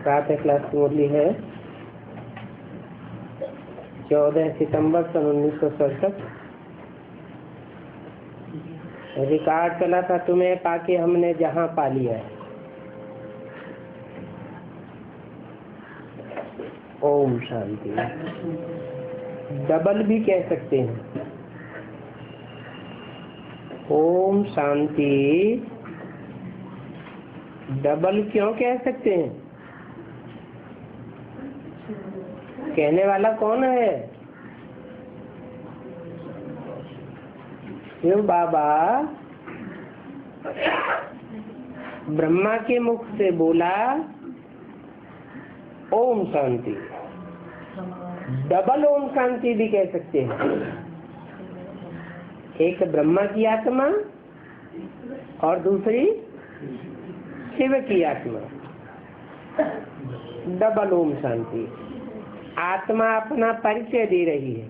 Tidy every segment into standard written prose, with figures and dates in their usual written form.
प्रातः क्लास मुरली है 14 सितंबर सन 1967। रिकॉर्ड चला था तुम्हें पाके हमने जहां पा लिया है। ओम शांति। डबल भी कह सकते हैं। ओम शांति डबल क्यों कह सकते हैं? कहने वाला कौन है? शिव बाबा ब्रह्मा के मुख से बोला ओम शांति। डबल ओम शांति भी कह सकते हैं। एक ब्रह्मा की आत्मा और दूसरी शिव की आत्मा। डबल ओम शांति। आत्मा अपना परिचय दे रही है।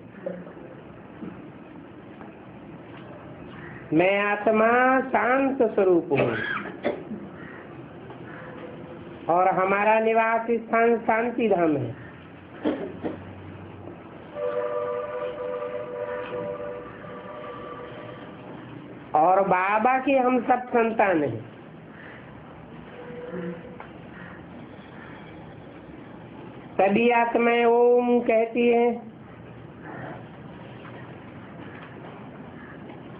मैं आत्मा शांत स्वरूप हूँ और हमारा निवास स्थान शांति धाम है। और बाबा के हम सब संतान हैं। सभी आत्माएं ओम कहती हैं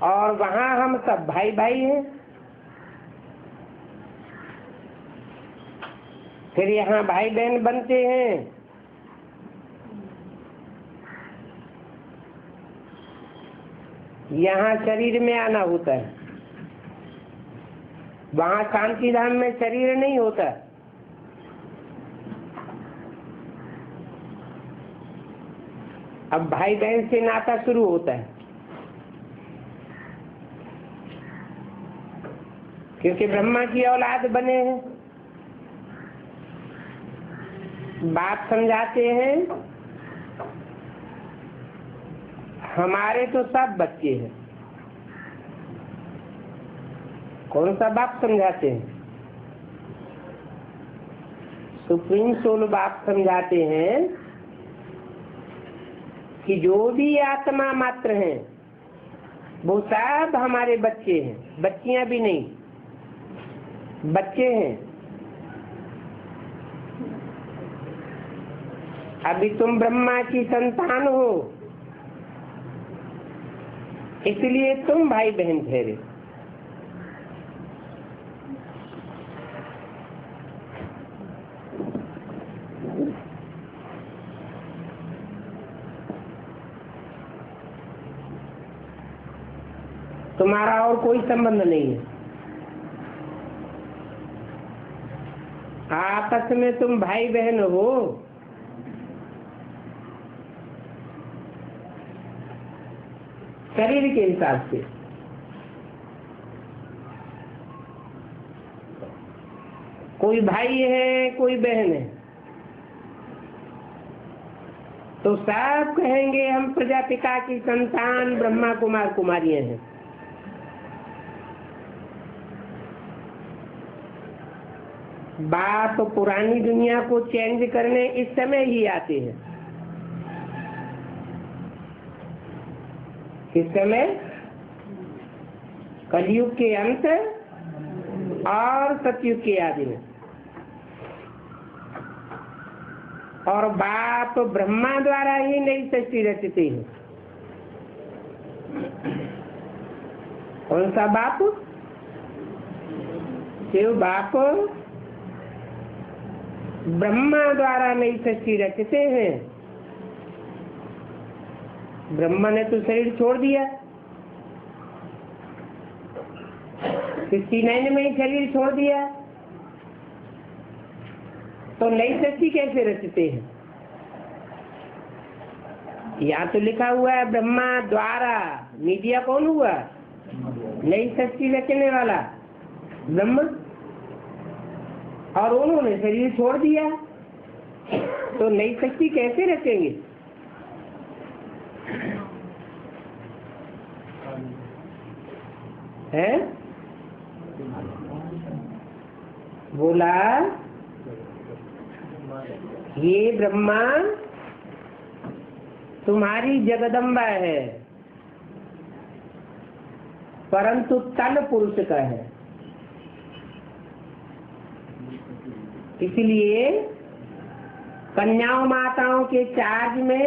और वहां हम सब भाई भाई हैं। फिर यहाँ भाई बहन बनते हैं। यहाँ शरीर में आना होता है। वहां शांति धाम में शरीर नहीं होता। अब भाई बहन से नाता शुरू होता है, क्योंकि ब्रह्मा की औलाद बने हैं। बाप समझाते हैं हमारे तो सब बच्चे हैं। कौन सा बाप समझाते हैं? सुप्रीम सोल बाप समझाते हैं कि जो भी आत्मा मात्र हैं वो सब हमारे बच्चे हैं। बच्चियां भी नहीं, बच्चे हैं। अभी तुम ब्रह्मा की संतान हो, इसलिए तुम भाई बहन ठहरे। तुम्हारा और कोई संबंध नहीं है। आपस में तुम भाई बहन हो। शरीर के हिसाब से कोई भाई है कोई बहन है तो सब कहेंगे हम प्रजापिता की संतान ब्रह्मा कुमार कुमारियां हैं। बाप पुरानी दुनिया को चेंज करने इस समय ही आते हैं। इस समय कलयुग के अंत और सतयुग के आदि में, और बाप ब्रह्मा द्वारा ही नई सृष्टि रचते हैं। कौन सा बाप? शिव बाप ब्रह्मा द्वारा नई सृष्टि रचते हैं। ब्रह्मा ने तो शरीर छोड़ दिया, 69 में ही शरीर छोड़ दिया, तो नई सृष्टि कैसे रचते हैं? यहाँ तो लिखा हुआ है ब्रह्मा द्वारा। मीडिया कौन हुआ? नई सृष्टि रचने वाला ब्रह्मा, और उन्होंने शरीर छोड़ दिया, तो नई सृष्टि कैसे रचेंगे? है बोला ये ब्रह्मा तुम्हारी जगदम्बा है, परंतु तन पुरुष का है। इसलिए कन्याओं माताओं के चार्ज में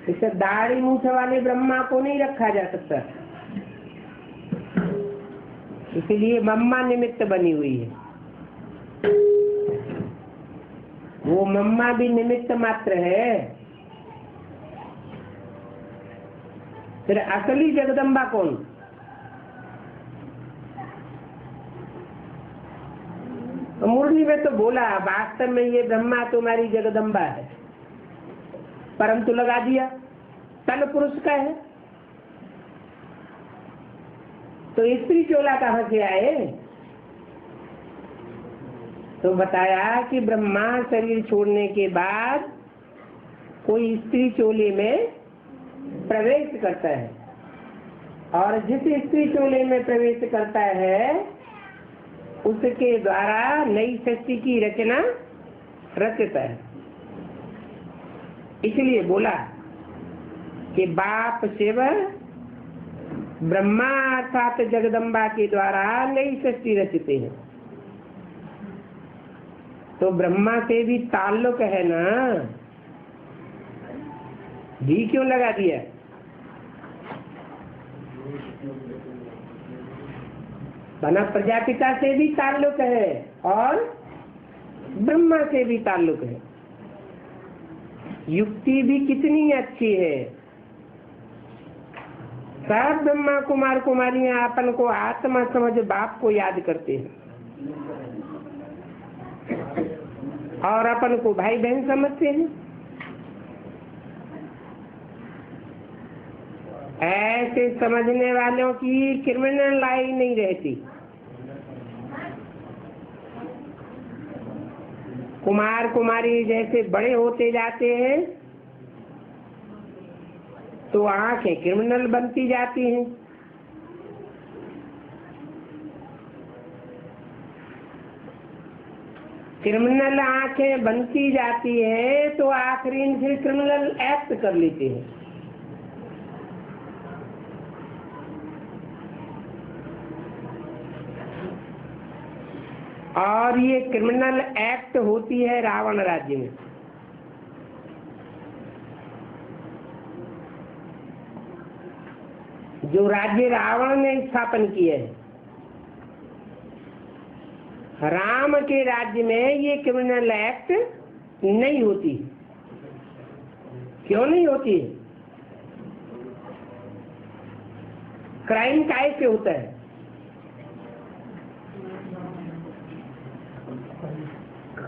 इसे दाढ़ी मूछ वाले ब्रह्मा को नहीं रखा जा सकता। इसलिए मम्मा निमित्त बनी हुई है। वो मम्मा भी निमित्त मात्र है। फिर असली जगदम्बा कौन? मुरली में तो बोला वास्तव में ये ब्रह्मा तुम्हारी जगदम्बा है, परंतु लगा दिया तन पुरुष का है। तो स्त्री चोला कहाँ से आए? तो बताया कि ब्रह्मा शरीर छोड़ने के बाद कोई स्त्री चोले में प्रवेश करता है, और जिस स्त्री चोले में प्रवेश करता है उसके द्वारा नई सृष्टि की रचना रचता है। इसलिए बोला कि बाप शिव ब्रह्मा अर्थात जगदम्बा के द्वारा नई सृष्टि रचते हैं। तो ब्रह्मा से भी ताल्लुक है ना, भी क्यों लगा दिया? बना प्रजापिता से भी ताल्लुक है और ब्रह्मा से भी ताल्लुक है। युक्ति भी कितनी अच्छी है। सब ब्रह्मा कुमार कुमारियां अपन को आत्मा समझ बाप को याद करते हैं, और अपन को भाई बहन समझते हैं। ऐसे समझने वालों की क्रिमिनल लाइन नहीं रहती। कुमार कुमारी जैसे बड़े होते जाते हैं तो आंखें क्रिमिनल बनती जाती हैं। क्रिमिनल आंखें बनती जाती है तो आखिरी फिर क्रिमिनल एक्ट कर लेते हैं। और ये क्रिमिनल एक्ट होती है रावण राज्य में। जो राज्य रावण ने स्थापन किया है, राम के राज्य में ये क्रिमिनल एक्ट नहीं होती। क्यों नहीं होती? क्राइम काय से होता है?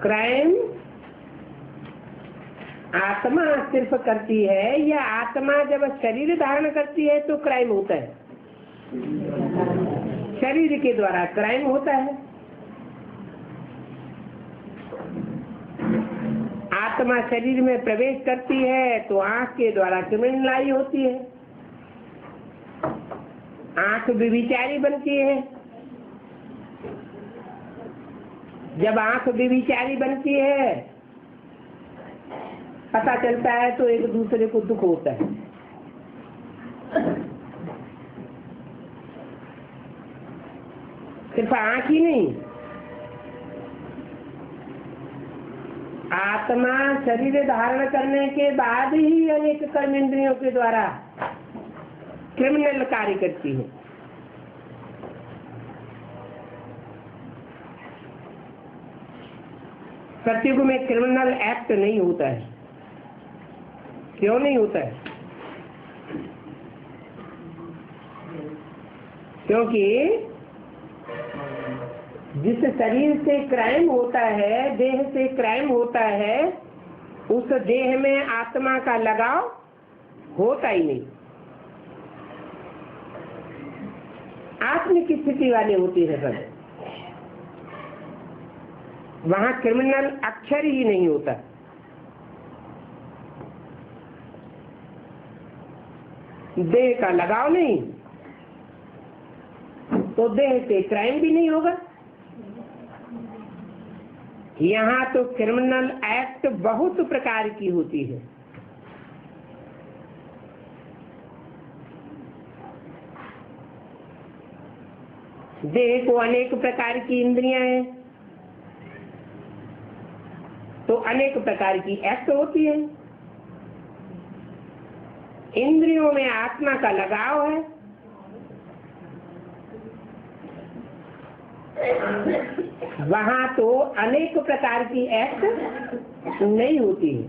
क्राइम आत्मा सिर्फ करती है या आत्मा जब शरीर धारण करती है तो क्राइम होता है? शरीर के द्वारा क्राइम होता है। आत्मा शरीर में प्रवेश करती है तो आंख के द्वारा क्रिमिनलाई होती है, आंख व्यभिचारी बनती है। जब आंख व्यभिचारी बनती है पता चलता है तो एक दूसरे को दुख होता है। सिर्फ आंख ही नहीं, आत्मा शरीर धारण करने के बाद ही अनेक कर्म इंद्रियों के द्वारा क्रिमिनल कार्य करती है। सत्युग में क्रिमिनल एक्ट नहीं होता है। क्यों नहीं होता है? क्योंकि जिस शरीर से क्राइम होता है, देह से क्राइम होता है, उस देह में आत्मा का लगाव होता ही नहीं। आत्मिक स्थिति वाले होती है सब, वहां क्रिमिनल अक्षर ही नहीं होता। देह का लगाव नहीं तो देह से क्राइम भी नहीं होगा। यहाँ तो क्रिमिनल एक्ट बहुत प्रकार की होती है। देह को अनेक प्रकार की इंद्रियां हैं तो अनेक प्रकार की एक्ट होती है। इंद्रियों में आत्मा का लगाव है, वहां तो अनेक प्रकार की एक्ट नहीं होती है।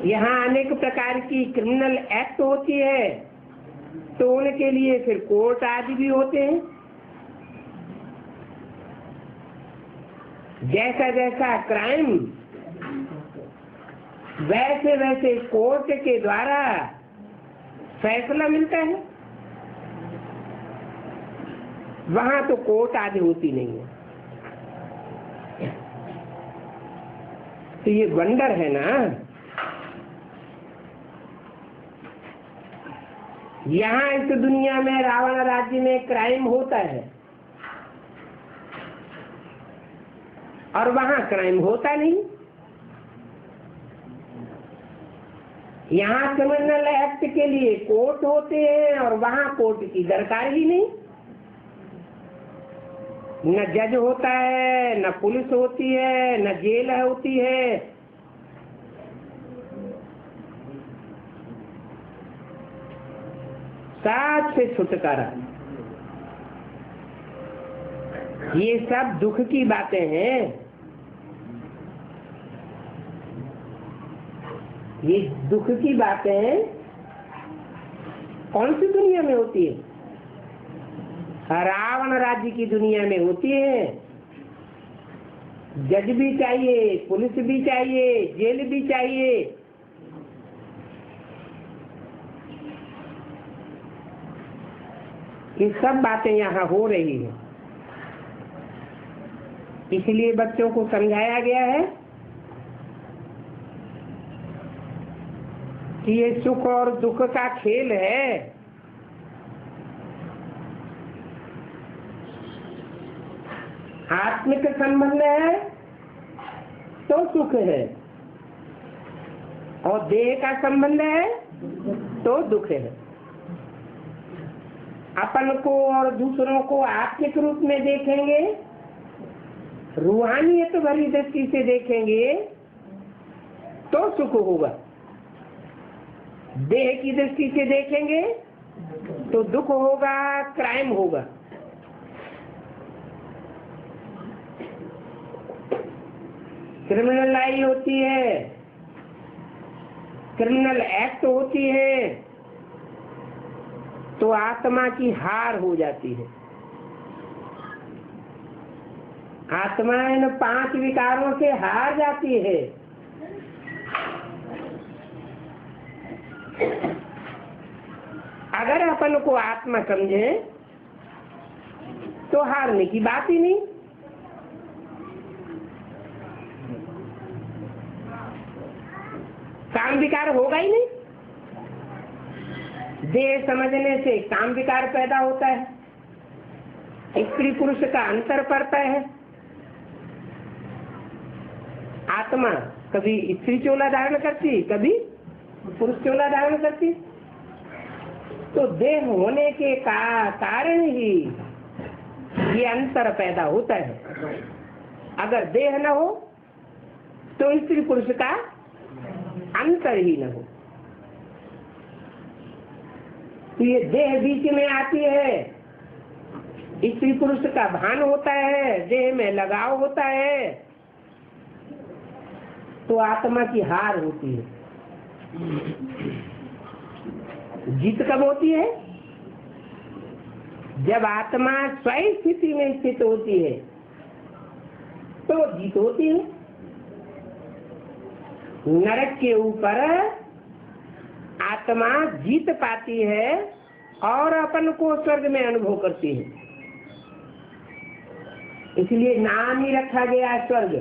यहाँ अनेक प्रकार की क्रिमिनल एक्ट होती है तो उनके लिए फिर कोर्ट आदि भी होते हैं। जैसा जैसा क्राइम वैसे वैसे कोर्ट के द्वारा फैसला मिलता है। वहां तो कोर्ट आदि होती नहीं है। तो ये वंडर है ना। यहाँ इस दुनिया में रावण राज्य में क्राइम होता है और वहां क्राइम होता नहीं। यहाँ क्रिमिनल एक्ट के लिए कोर्ट होते हैं और वहां कोर्ट की दरकार ही नहीं। न जज होता है, न पुलिस होती है, न जेल होती है। साथ से छुटकारा। ये सब दुख की बातें हैं। ये दुख की बातें कौन सी दुनिया में होती है? रावण राज्य की दुनिया में होती है। जज भी चाहिए, पुलिस भी चाहिए, जेल भी चाहिए। ये सब बातें यहाँ हो रही है। इसलिए बच्चों को समझाया गया है कि ये सुख और दुख का खेल है। आत्मिक संबंध है तो सुख है और देह का संबंध है तो दुख है। अपन को और दूसरों को आत्मिक रूप में देखेंगे, रूहानियत भरी दृष्टि से देखेंगे तो सुख होगा। देह की दृष्टि से देखेंगे तो दुख होगा, क्राइम होगा। क्रिमिनलाई होती है, क्रिमिनल एक्ट होती है तो आत्मा की हार हो जाती है। आत्मा इन 5 विकारों से हार जाती है। अगर अपन को आत्मा समझे तो हारने की बात ही नहीं। काम विकार होगा ही नहीं। देह समझने से काम विकार पैदा होता है, स्त्री पुरुष का अंतर पड़ता है। आत्मा कभी स्त्री चोला धारण करती, कभी पुरुष चोला धारण करती। तो देह होने के कारण ही ये अंतर पैदा होता है। अगर देह न हो तो स्त्री पुरुष का अंतर ही न हो। तो ये देह बीच में आती है, स्त्री पुरुष का भान होता है, देह में लगाव होता है, तो आत्मा की हार होती है। जीत कब होती है? जब आत्मा स्वयं स्थिति में स्थित होती है तो जीत होती है। नरक के ऊपर आत्मा जीत पाती है और अपन को स्वर्ग में अनुभव करती है। इसलिए नाम ही रखा गया स्वर्ग।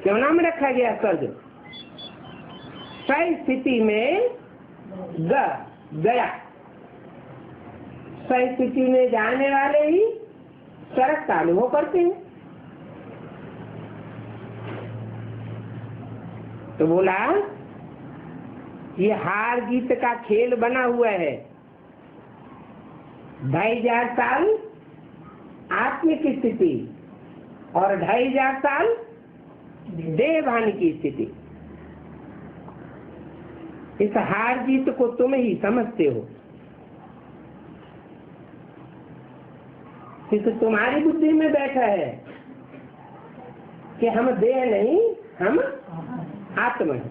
क्यों नाम रखा गया स्वर्ग? स्वयं स्थिति में गया, स्वयं स्थिति में जाने वाले ही स्वर्ग का अनुभव करते हैं। तो बोला ये हार जीत का खेल बना हुआ है। 2500 साल आत्मिक स्थिति और 2500 साल देहभान की स्थिति। इस हार जीत को तुम ही समझते हो, क्योंकि तुम्हारी बुद्धि में बैठा है कि हम देह नहीं, हम आत्मा है।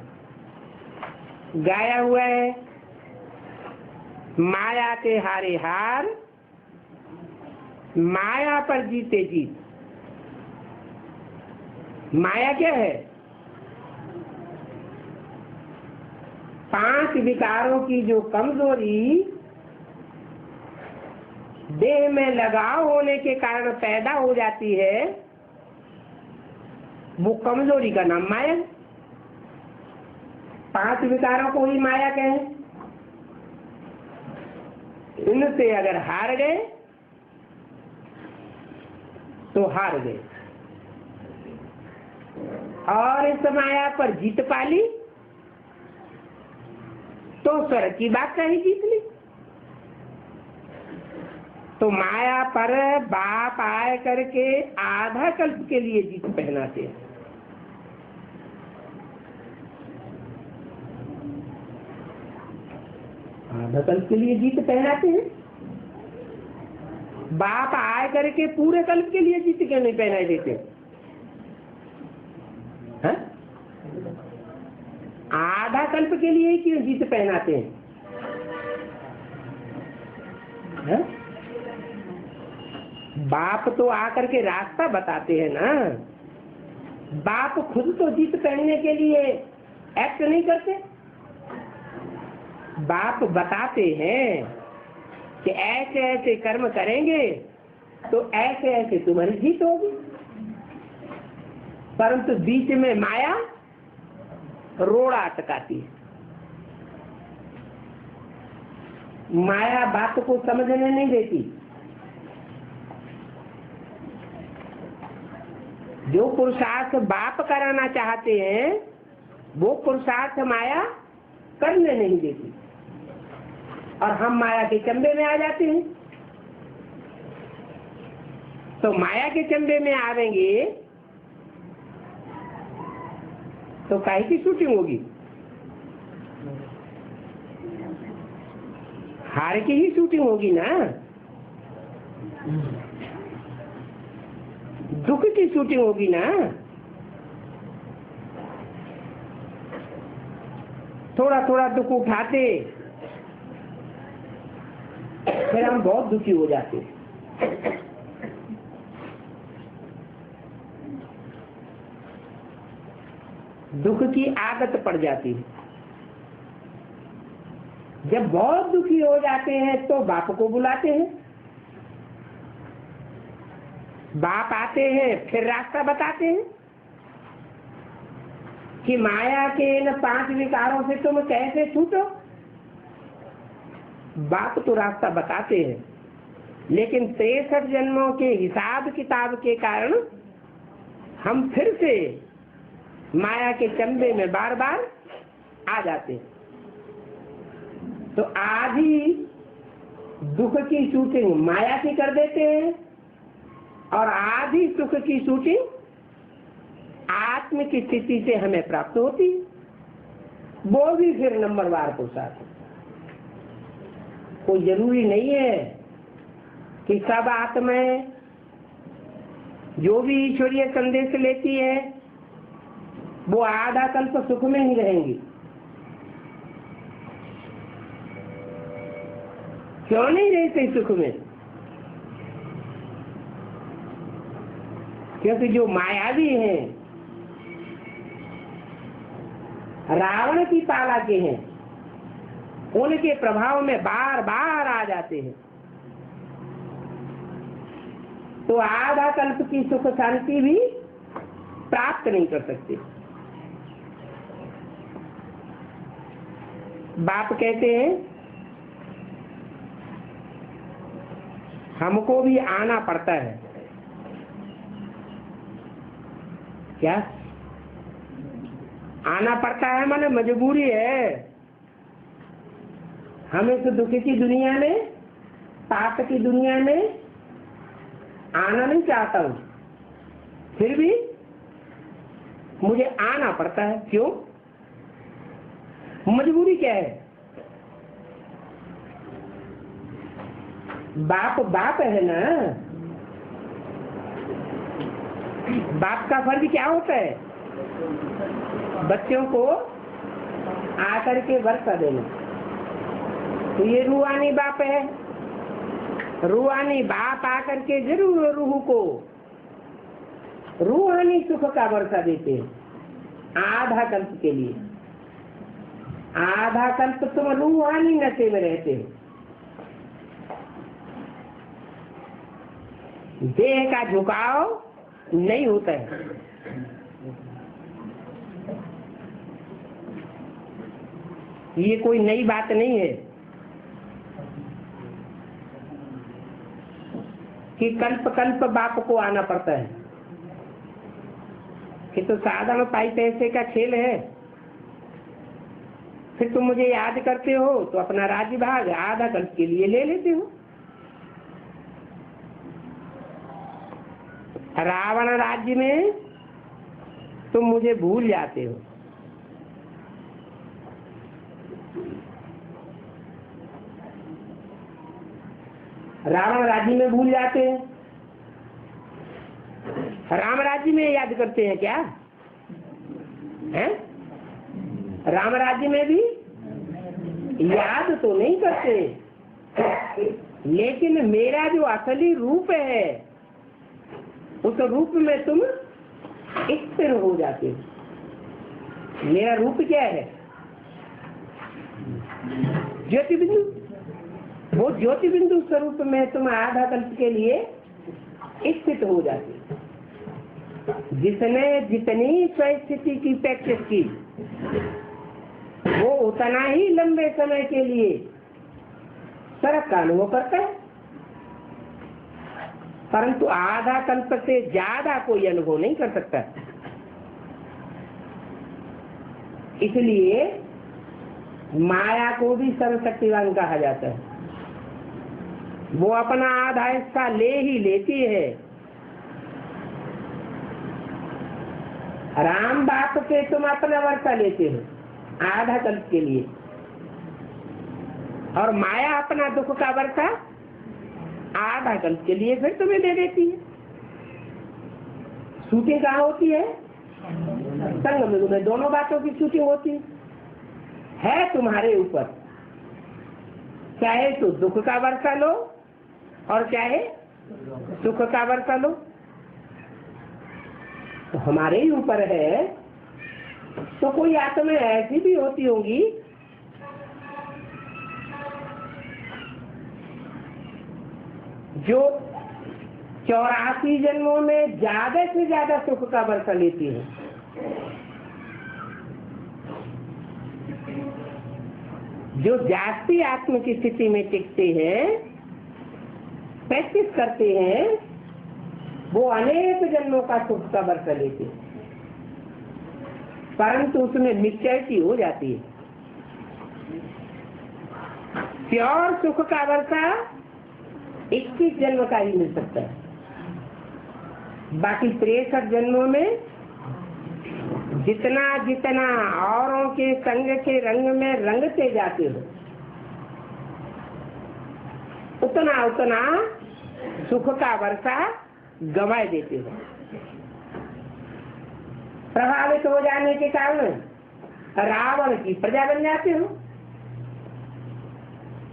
गाया हुआ है माया के हारे हार, माया पर जीते जीत। माया क्या है? 5 विकारों की जो कमजोरी देह में लगाव होने के कारण पैदा हो जाती है, वो कमजोरी का नाम माया। 5 विकारों को ही माया कहें। इनसे अगर हार गए तो हार गए, और इस माया पर जीत पाली तो स्वर्ग की बात का ही जीत ली। तो माया पर बाप आए करके आधा कल्प के लिए जीत पहनाते हैं। आधा कल्प के लिए जीत पहनाते हैं। बाप आए करके पूरे कल्प के लिए जीत क्यों नहीं पहना देते? है? आधा कल्प के लिए ही क्यों जीत पहनाते हैं? है? बाप तो आकर के रास्ता बताते हैं ना। बाप खुद तो जीत पहनने के लिए एक्ट नहीं करते। बाप बताते हैं कि ऐसे ऐसे कर्म करेंगे तो ऐसे ऐसे तुम्हारी जीत होगी, परंतु बीच में माया रोड़ा अटकाती है। माया बात को समझने नहीं देती। जो पुरुषार्थ बाप कराना चाहते हैं वो पुरुषार्थ माया करने नहीं देती, और हम माया के चंबे में आ जाते हैं। तो माया के चंबे में आवेंगे तो काहे की शूटिंग होगी? हार की ही शूटिंग होगी ना। दुख की शूटिंग होगी ना। थोड़ा थोड़ा दुख उठाते फिर हम बहुत दुखी हो जाते हैं। दुख की आदत पड़ जाती है। जब बहुत दुखी हो जाते हैं तो बाप को बुलाते हैं। बाप आते हैं, फिर रास्ता बताते हैं कि माया के इन 5 विकारों से तुम कैसे छूटो। बाप तो रास्ता बताते हैं, लेकिन 63 जन्मों के हिसाब किताब के कारण हम फिर से माया के चंबे में बार बार आ जाते हैं। तो आधी दुख की शूटिंग माया की कर देते हैं और आधी सुख की शूटिंग आत्म की स्थिति से हमें प्राप्त होती है। वो भी फिर नंबरवार पुरुषार्थ। कोई जरूरी नहीं है कि सब आत्माएं जो भी ईश्वरीय संदेश लेती है वो आधा कल्प सुख में ही रहेंगी। क्यों नहीं रहते सुख में? क्योंकि जो मायावी हैं, रावण की पाला के हैं, उनके प्रभाव में बार बार आ जाते हैं। तो आधा कल्प की सुख शांति भी प्राप्त नहीं कर सकते। बाप कहते हैं हमको भी आना पड़ता है। क्या आना पड़ता है? माने मजबूरी है। हमें तो दुख की दुनिया में, पाप की दुनिया में आना नहीं चाहता हूं, फिर भी मुझे आना पड़ता है। क्यों? मजबूरी क्या है? बाप बाप है ना। बाप का फर्ज क्या होता है? बच्चों को आकर के वर्षा देना। तो ये रूहानी बाप है। रूहानी बाप आकर के जरूर रूह को रूहानी सुख का वर्षा देते हैं आधा कल्प के लिए। आधा कल्प तुम रूहानी नशे में रहते हो। देह का झुकाव नहीं होता है। ये कोई नई बात नहीं है कि कल्प कल्प बाप को आना पड़ता है। कि तो साधारण पाई पैसे का खेल है। फिर तुम मुझे याद करते हो तो अपना राज्य भाग आधा कल्प के लिए ले लेते हो। रावण राज्य में तुम मुझे भूल जाते हो। रावण राज्य में भूल जाते हैं, राम राज्य में याद करते हैं क्या? हैं? राम राज्य में भी याद तो नहीं करते, लेकिन मेरा जो असली रूप है उस रूप में तुम स्थिर हो जाते हो। मेरा रूप क्या है? ज्योति बिंदु। वो ज्योति बिंदु स्वरूप में तुम आधा कल्प के लिए स्थित हो जाते। जिसने जितनी स्वस्थिति की प्रैक्टिस की वो उतना ही लंबे समय के लिए सर्प का अनुभव करता है, परंतु आधा कल्प से ज्यादा कोई अनुभव नहीं कर सकता। इसलिए माया को भी सर्वशक्तिवान कहा जाता है। वो अपना आधा हिस्सा ले ही लेती है। राम बाप से तुम अपना वर्षा लेते हो आधा कल्प के लिए, और माया अपना दुख का वर्षा आधा कल्प के लिए फिर तुम्हें दे देती है। शूटिंग कहाँ होती है? संगम में दोनों बातों की शूटिंग होती है तुम्हारे ऊपर। चाहे तो दुख का वर्षा लो और चाहे सुख का वर्षा लो, तो हमारे ही ऊपर है। तो कोई आत्मा ऐसी भी होती होंगी जो 84 जन्मों में ज्यादा से ज्यादा सुख का वर्षा लेती है। जो जागती आत्म की स्थिति में टिकते हैं, प्रैक्टिस करते हैं, वो अनेक जन्मों का सुख का वर्षा लेते हैं, परंतु उसमें मिक्चरिटी हो जाती है। प्योर सुख का वर्षा 21 जन्म का ही मिल सकता है। बाकी 63 जन्मों में जितना जितना औरों के संग के रंग में रंगते जाते हो, उतना उतना सुख का वर्षा गंवा देते हो। प्रभावित हो जाने के कारण रावण की प्रजा बन जाते हो।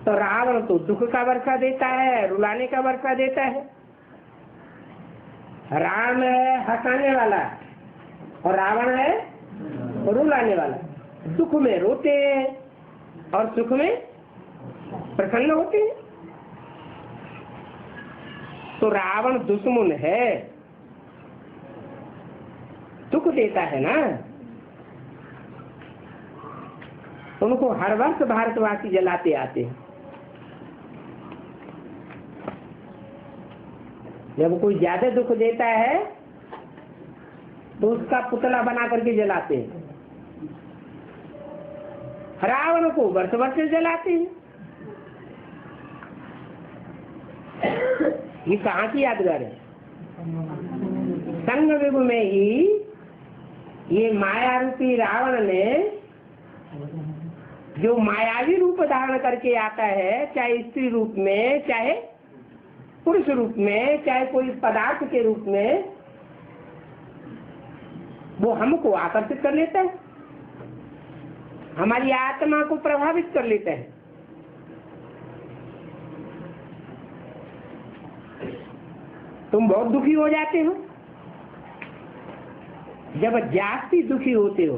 तो रावण तो दुख का वर्षा देता है, रुलाने का वर्षा देता है। राम है हंसाने वाला और रावण है रुलाने वाला। दुख में रोते हैं और सुख में प्रसन्न होते हैं। तो रावण दुश्मन है, दुख देता है ना। उनको हर वर्ष भारतवासी जलाते आते हैं। जब कोई ज्यादा दुख देता है तो उसका पुतला बना करके जलाते हैं। रावण को वर्ष वर्ष जलाते हैं। ये कहाँ की यादगार है? संग युग में ही ये माया रूपी रावण ने जो मायावी रूप धारण करके आता है, चाहे स्त्री रूप में, चाहे पुरुष रूप में, चाहे कोई पदार्थ के रूप में, वो हमको आकर्षित कर लेता है, हमारी आत्मा को प्रभावित कर लेता है। तुम बहुत दुखी हो जाते हो। जब जास्ती दुखी होते हो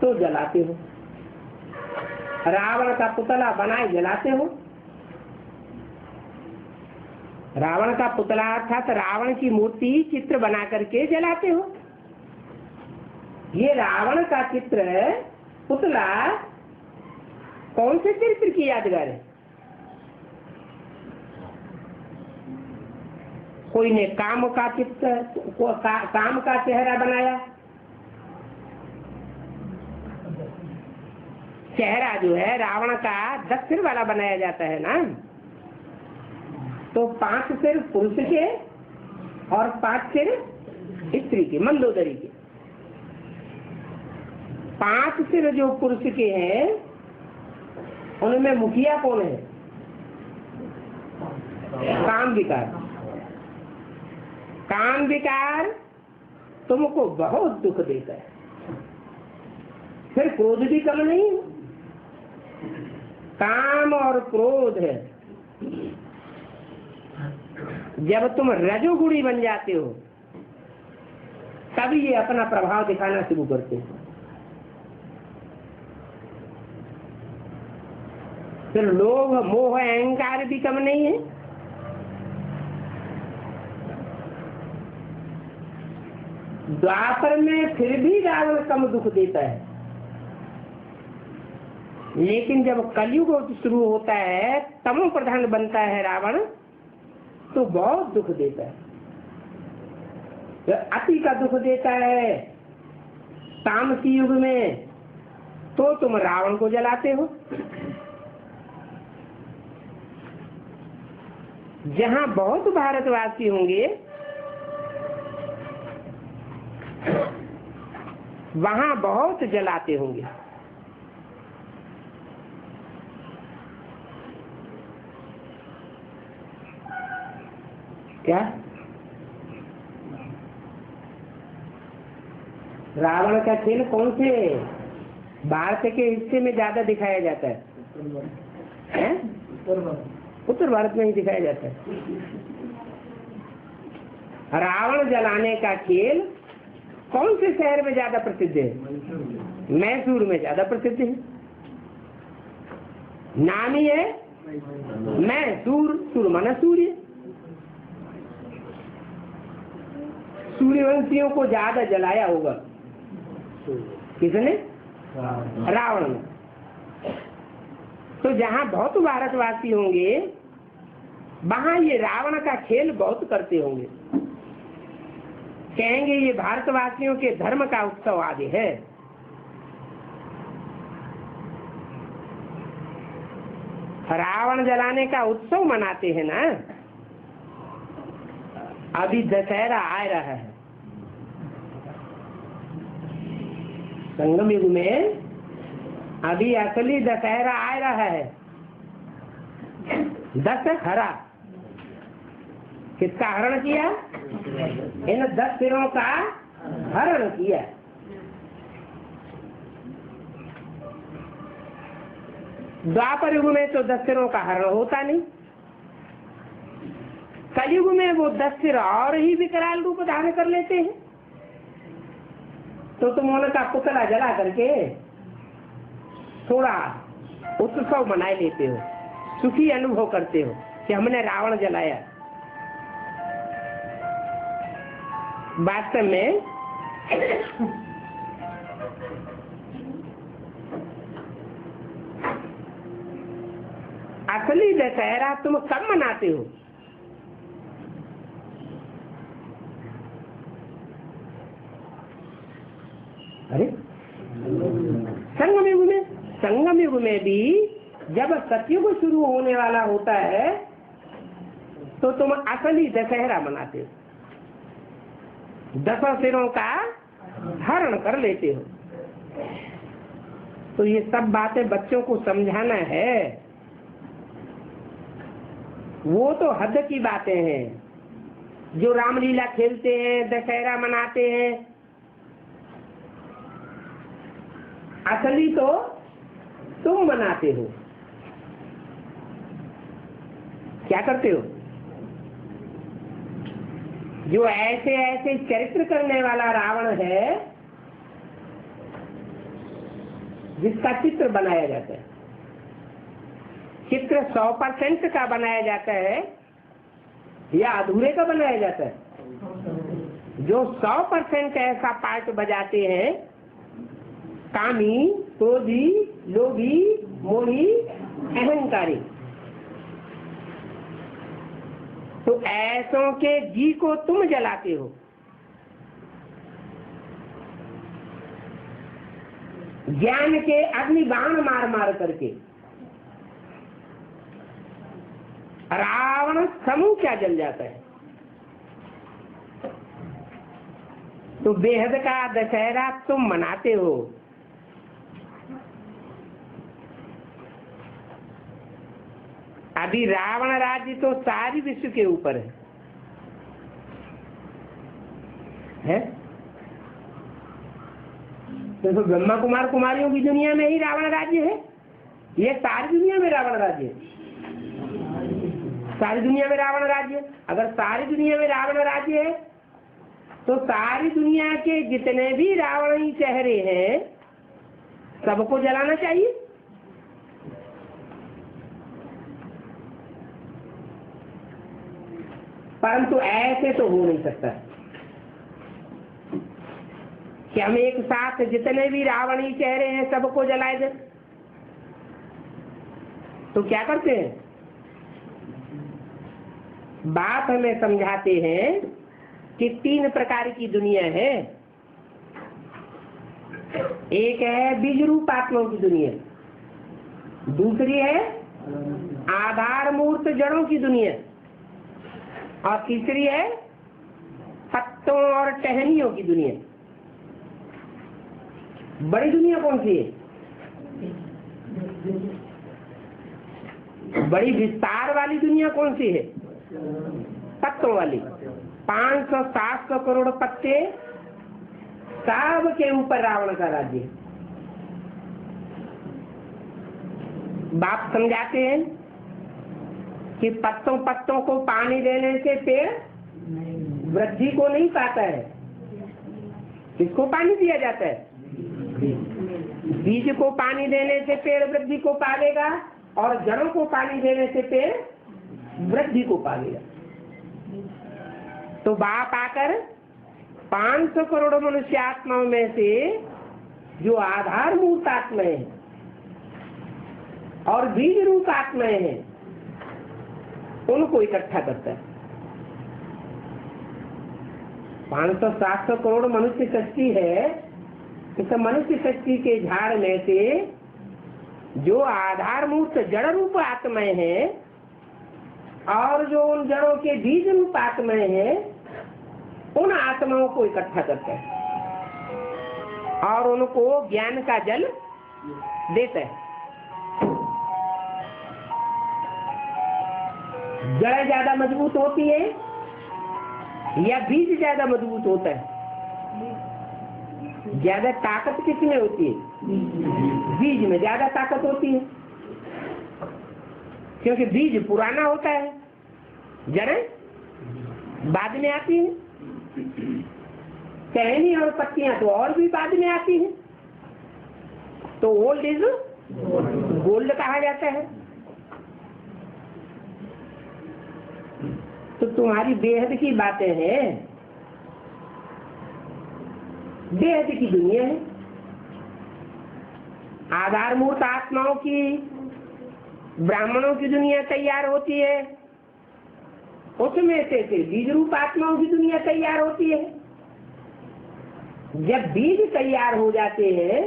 तो जलाते हो। रावण का पुतला बनाए जलाते हो। रावण का पुतला अर्थात रावण की मूर्ति चित्र बना करके जलाते हो। ये रावण का चित्र पुतला कौन से चरित्र की यादगार है? कोई ने काम का चित्र, काम का चेहरा बनाया। चेहरा जो है रावण का 10 सिर वाला बनाया जाता है ना। तो 5 सिर पुरुष के और 5 सिर स्त्री के, मंदोदरी के। 5 सिर जो पुरुष के हैं उनमें मुखिया कौन है? काम विकार। काम विकार तुमको बहुत दुख देता है। फिर क्रोध भी कम नहीं। काम और क्रोध है। जब तुम रजोगुणी बन जाते हो तभी ये अपना प्रभाव दिखाना शुरू करते हैं। फिर लोभ मोह अहंकार भी कम नहीं है। द्वापर में फिर भी रावण कम दुख देता है, लेकिन जब कलयुग शुरू होता है, तमो प्रधान बनता है रावण, तो बहुत दुख देता है। अति का दुख देता है तामसी युग में, तो तुम रावण को जलाते हो। जहां बहुत भारतवासी होंगे वहां बहुत जलाते होंगे। क्या रावण का खेल कौन से भारत के हिस्से में ज्यादा दिखाया जाता है? है? उत्तर भारत में ही दिखाया जाता है। रावण जलाने का खेल कौन से शहर में ज्यादा प्रसिद्ध है? मैसूर में ज्यादा प्रसिद्ध है। नाम ही है मैसूर, सूर माना सूर्य। सूर्यवंशियों को ज्यादा जलाया होगा किसने? रावण ने। तो जहाँ बहुत भारतवासी होंगे वहाँ ये रावण का खेल बहुत करते होंगे। कहेंगे ये भारतवासियों के धर्म का उत्सव आदि है। रावण जलाने का उत्सव मनाते हैं ना। अभी दशहरा आ रहा है। संगम युग में अभी असली दशहरा आ रहा है। दशहरा किसका हरण किया? इन 10 सिरों का हरण किया। द्वापर युग में तो 10 सिरों का हरण होता नहीं। कलयुग में वो 10 सिर और ही विकराल रूप धारण कर लेते हैं। तो तुम उनका पुतला जला करके थोड़ा उत्सव मनाए लेते हो, सुखी अनुभव करते हो कि हमने रावण जलाया। वास्तव में असली दशहरा तुम कब मनाते हो? अरे संगम युग में। संगम युग में भी जब सतयुग शुरू होने वाला होता है तो तुम असली दशहरा मनाते हो, 10 सिरों का हरण कर लेते हो। तो ये सब बातें बच्चों को समझाना है। वो तो हद की बातें हैं। जो रामलीला खेलते हैं, दशहरा मनाते हैं, असली तो तुम मनाते हो। क्या करते हो? जो ऐसे ऐसे चरित्र करने वाला रावण है जिसका चित्र बनाया जाता है, चित्र 100% का बनाया जाता है या अधूरे का बनाया जाता है? जो 100% ऐसा पार्ट बजाते हैं, कामी, क्रोधी, लोभी, मोही, अहंकारी, तो ऐसों के जी को तुम जलाते हो। ज्ञान के अग्नि बाण मार मार करके रावण समूह क्या जल जाता है। तो बेहद का दशहरा तुम मनाते हो। अभी रावण राज्य तो सारी विश्व के ऊपर है? तो ब्रह्मा कुमार कुमारियों की दुनिया में ही रावण राज्य है? ये सारी दुनिया में रावण राज्य है। सारी दुनिया में रावण राज्य। अगर सारी दुनिया में रावण राज्य है तो सारी दुनिया के जितने भी रावणी चेहरे हैं सबको जलाना चाहिए। परंतु ऐसे तो हो नहीं सकता कि हम एक साथ जितने भी रावणी चेहरे हैं सबको जलाए दें। तो क्या करते हैं? बात हमें समझाते हैं कि 3 प्रकार की दुनिया है। एक है बीज रूप आत्माओं की दुनिया, दूसरी है आधार मूर्त जड़ों की दुनिया, और तीसरी है पत्तों और टहनियों की दुनिया। बड़ी दुनिया कौन सी है? बड़ी विस्तार वाली दुनिया कौन सी है? पत्तों वाली। 500-700 करोड़ पत्ते, सब के ऊपर रावण का राज्य। बाप समझाते हैं कि पत्तों पत्तों को पानी देने से पेड़ वृद्धि को नहीं पाता है। किसको पानी दिया जाता है? बीज को पानी देने से पेड़ वृद्धि को पालेगा और जड़ों को पानी देने से पेड़ वृद्धि को पालेगा। तो बाप आकर 500 करोड़ मनुष्य आत्माओं में से जो आधार मूर्त आत्माएं हैं और बीज रूप आत्माएं हैं उनको इकट्ठा करता है। 500-700 करोड़ मनुष्य शक्ति है। इस मनुष्य शक्ति के झाड़ में से जो आधार मूर्त जड़ रूप आत्माएं हैं और जो उन जड़ों के बीज रूप आत्माएं हैं उन आत्माओं को इकट्ठा करता है और उनको ज्ञान का जल देता है। जड़ ज्यादा मजबूत होती है या बीज ज्यादा मजबूत होता है? ज्यादा ताकत किसमें होती है? बीज में ज्यादा ताकत होती है, क्योंकि बीज पुराना होता है, जड़ें बाद में आती हैं। टहनी और पत्तियां तो और भी बाद में आती हैं। तो ओल्ड इज गोल्ड कहा जाता है। तो तुम्हारी बेहद की बातें हैं, बेहद की दुनिया है। आधार मूर्त आत्माओं की, ब्राह्मणों की दुनिया तैयार होती है, उसमें से बीज रूप आत्माओं की दुनिया तैयार होती है। जब बीज तैयार हो जाते हैं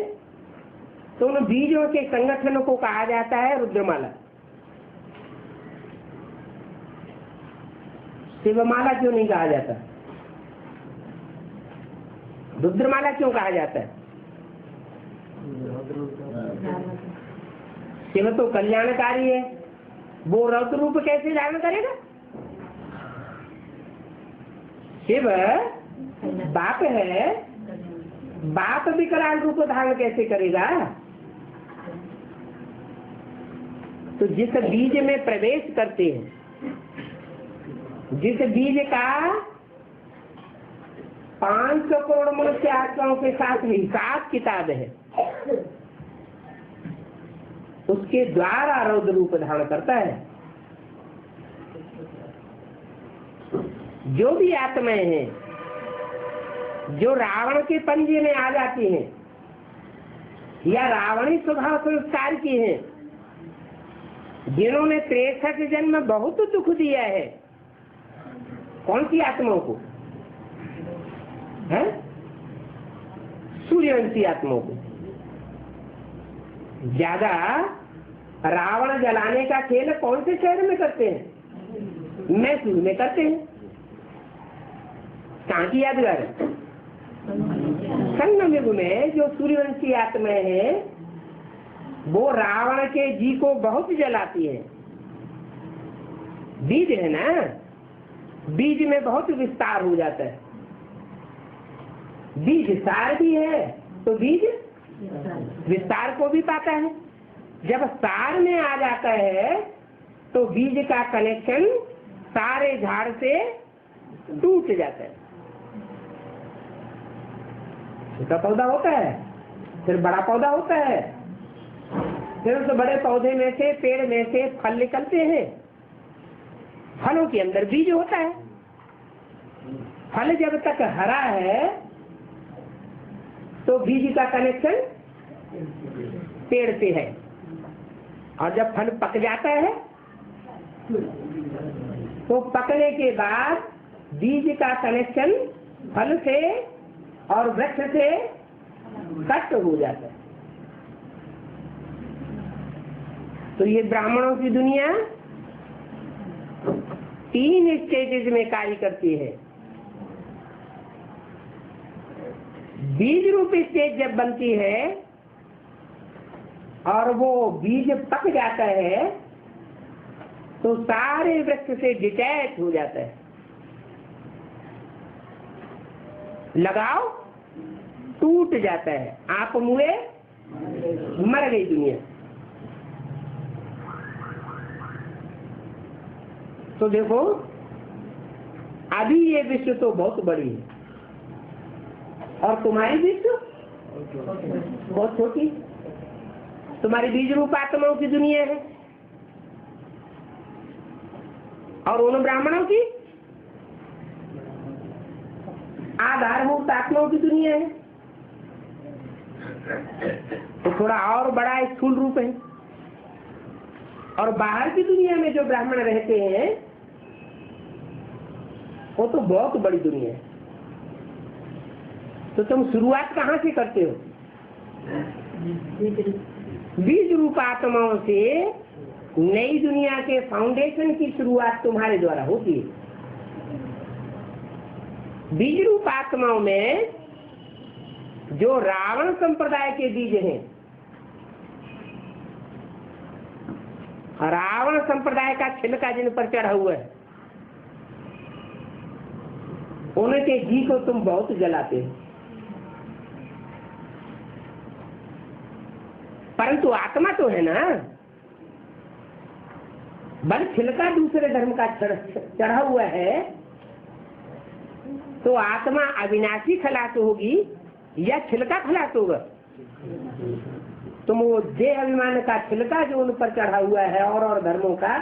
तो उन बीजों के संगठन को कहा जाता है रुद्रमाला। शिवमाला क्यों नहीं कहा जाता? रुद्रमाला क्यों कहा जाता है? शिव तो कल्याणकारी है, वो रौद्र रूप कैसे धारण करेगा? शिव बाप है, बाप विकराल रूप धारण कैसे करेगा? तो जिस बीज में प्रवेश करते हैं, जिस बीज का 500 करोड़ मनुष्य आत्माओं के साथ हिसाब किताब है, उसके द्वारा रौद्र रूप धारण करता है। जो भी आत्माएं हैं जो रावण के पंजे में आ जाती हैं या रावणी स्वभाव संस्कार की हैं, जिन्होंने 63 जन्म बहुत दुख दिया है, कौन सी आत्माओं को? है सूर्यवंशी आत्माओं को। ज्यादा रावण जलाने का खेल कौन से शहर में करते हैं? मैसूर में करते हैं। कहाँ की यादगार है? संगम युग में जो सूर्यवंशी आत्माएं हैं वो रावण के जी को बहुत जलाती है। बीज है ना, बीज में बहुत विस्तार हो जाता है। बीज सार भी है तो बीज विस्तार को भी पाता है। जब सार में आ जाता है तो बीज का कनेक्शन सारे झाड़ से टूट जाता है। छोटा पौधा होता है, फिर बड़ा पौधा होता है, फिर उस बड़े पौधे में से, पेड़ में से फल निकलते हैं। फलों के अंदर बीज होता है। फल जब तक हरा है तो बीज का कनेक्शन पेड़ से है, और जब फल पक जाता है तो पकने के बाद बीज का कनेक्शन फल से और वृक्ष से कट हो जाता है। तो ये ब्राह्मणों की दुनिया 3 स्टेजेस में कार्य करती है। बीज रूप स्टेज जब बनती है और वो बीज पक जाता है तो सारे वृक्ष से डिटैच हो जाता है। लगाओ टूट जाता है, आप मुए मर गई दुनिया। तो देखो अभी ये विश्व तो बहुत बड़ी है और तुम्हारी विश्व बहुत छोटी। तुम्हारी बीज रूप आत्माओं की दुनिया है और उन ब्राह्मणों की आधारभूत आत्माओं की दुनिया है। तो थोड़ा और बड़ा स्थूल रूप है। और बाहर की दुनिया में जो ब्राह्मण रहते हैं वो तो बहुत बड़ी दुनिया है। तो तुम शुरुआत कहाँ से करते हो? बीज रूप आत्माओं से नई दुनिया के फाउंडेशन की शुरुआत तुम्हारे द्वारा होती है। बीज रूप आत्माओं में जो रावण संप्रदाय के बीज हैं, रावण संप्रदाय का छिलका जिन पर चढ़ा हुआ है, उनके घी को तुम बहुत जलाते हो। परंतु आत्मा तो है ना, बल छिलका दूसरे धर्म का चढ़ा हुआ है, तो आत्मा अविनाशी खलास होगी या छिलका खलास होगा? तुम वो देह अभिमान का छिलका जो उन पर चढ़ा हुआ है और धर्मों का,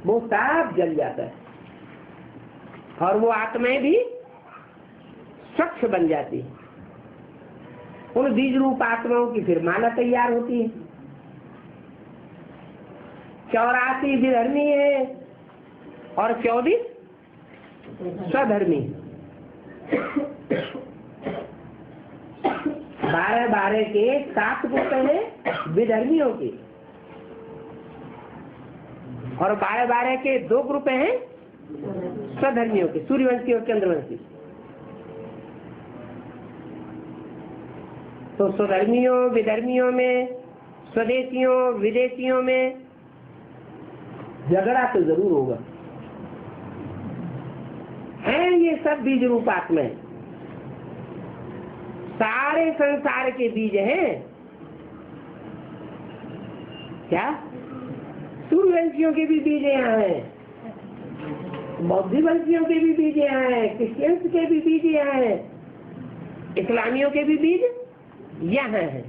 वो साफ जल जाता है और वो आत्माएं भी स्वच्छ बन जाती है। उन बीज रूप आत्माओं की फिर माला तैयार होती है। 84 विधर्मी है और 24 स्वधर्मी। 12 के 7 ग्रुप हैं विधर्मियों के और 12 के 2 ग्रुप हैं स्वधर्मियों के, सूर्यवंशी और चंद्रवंशी। तो स्वधर्मियों विधर्मियों में, स्वदेशियों विदेशियों में झगड़ा तो जरूर होगा। हैं ये सब बीज रूप आत्माएं, सारे संसार के बीज हैं। क्या सूर्यवंशियों के भी बीज यहाँ हैं, बौद्धवंशियों के भी बीज यहाँ हैं, क्रिश्चियंस के भी बीज यहाँ हैं, इस्लामियों के भी बीज यहाँ हैं।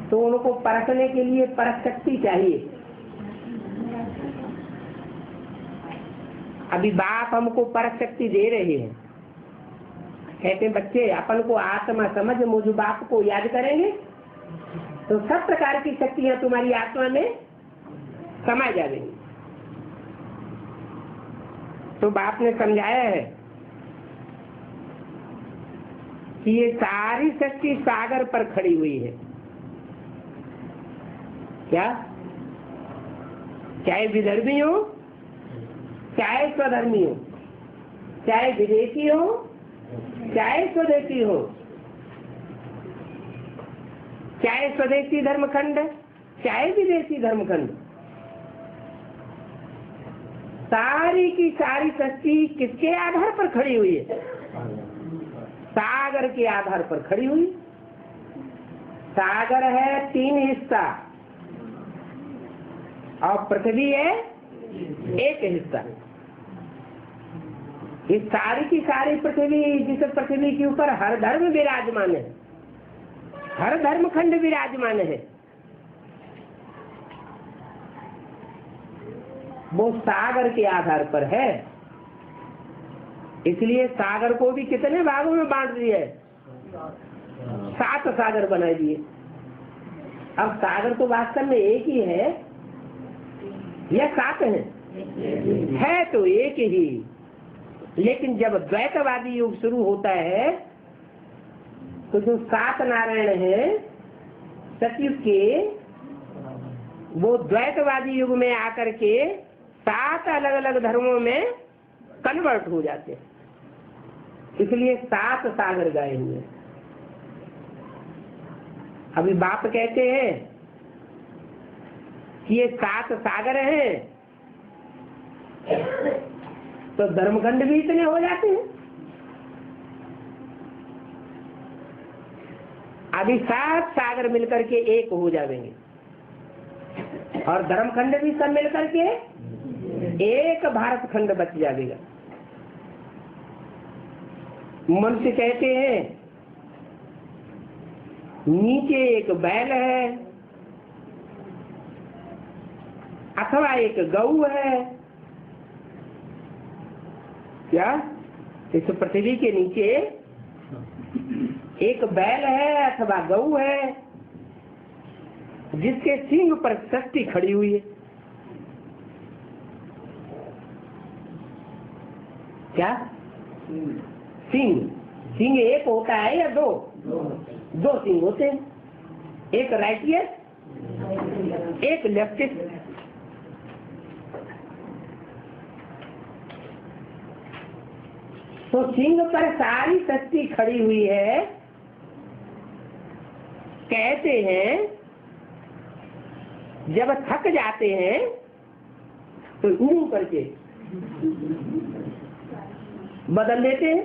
तो उनको परखने के लिए परख शक्ति चाहिए। अभी बाप हमको परख शक्ति दे रहे हैं, कहते हैं बच्चे अपन को आत्मा समझ, मुझ बाप को याद करेंगे तो सब प्रकार की शक्तियां तुम्हारी आत्मा में समा जाएंगी। तो बाप ने समझाया है कि ये सारी शक्ति सागर पर खड़ी हुई है। क्या? चाहे विधर्मी हो, चाहे स्वधर्मी हो, चाहे विदेशी हो, चाहे स्वदेशी हो, चाहे स्वदेशी धर्मखंड, चाहे विदेशी धर्मखंड, सारी की सारी शक्ति किसके आधार पर खड़ी हुई है? सागर के आधार पर खड़ी हुई। सागर है 3 हिस्सा और पृथ्वी है 1 हिस्सा। ये सारी की सारी पृथ्वी, जिस पृथ्वी के ऊपर हर धर्म विराजमान है, हर धर्म खंड विराजमान है, वो सागर के आधार पर है। इसलिए सागर को भी कितने भागों में बांट दिए? 7 सागर बना दिए। अब सागर तो वास्तव में एक ही है या 7 है तो एक ही। लेकिन जब द्वैतवादी युग शुरू होता है तो जो 7 नारायण है सतयुग के, वो द्वैतवादी युग में आकर के 7 अलग अलग धर्मों में कन्वर्ट हो जाते हैं। इसलिए 7 सागर गए हुए। अभी बाप कहते हैं कि ये 7 सागर हैं, तो धर्मखंड भी इतने हो जाते हैं। अभी 7 सागर मिलकर के एक हो जाएंगे। और धर्मखंड भी सब मिलकर के एक भारत खंड बच जाएगा। मनुष्य कहते हैं नीचे एक बैल है अथवा एक गऊ है। क्या इस पृथ्वी के नीचे एक बैल है अथवा गऊ है जिसके सींग पर सृष्टि खड़ी हुई है। क्या सींग? सींग एक होता है या दो? दो सींग होते हैं, एक राइटियस एक लेफ्टिस। तो सींग पर सारी सृष्टि खड़ी हुई है। कहते हैं जब थक जाते हैं तो यूं करके बदल देते हैं,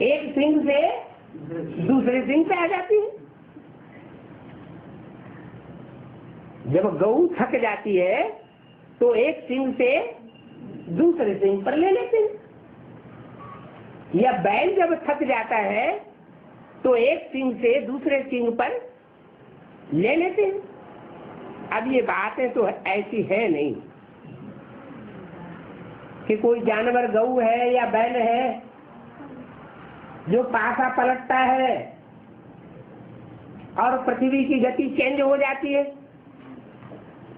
एक सिंह से दूसरे सिंह पे आ जाती है। जब गऊ थक जाती है तो एक सिंह से दूसरे सिंह पर ले लेते हैं, या बैल जब थक जाता है तो एक सिंह से दूसरे सिंह पर ले लेते हैं। अब ये बातें तो ऐसी है नहीं कि कोई जानवर गऊ है या बैल है जो पासा पलटता है और पृथ्वी की गति चेंज हो जाती है।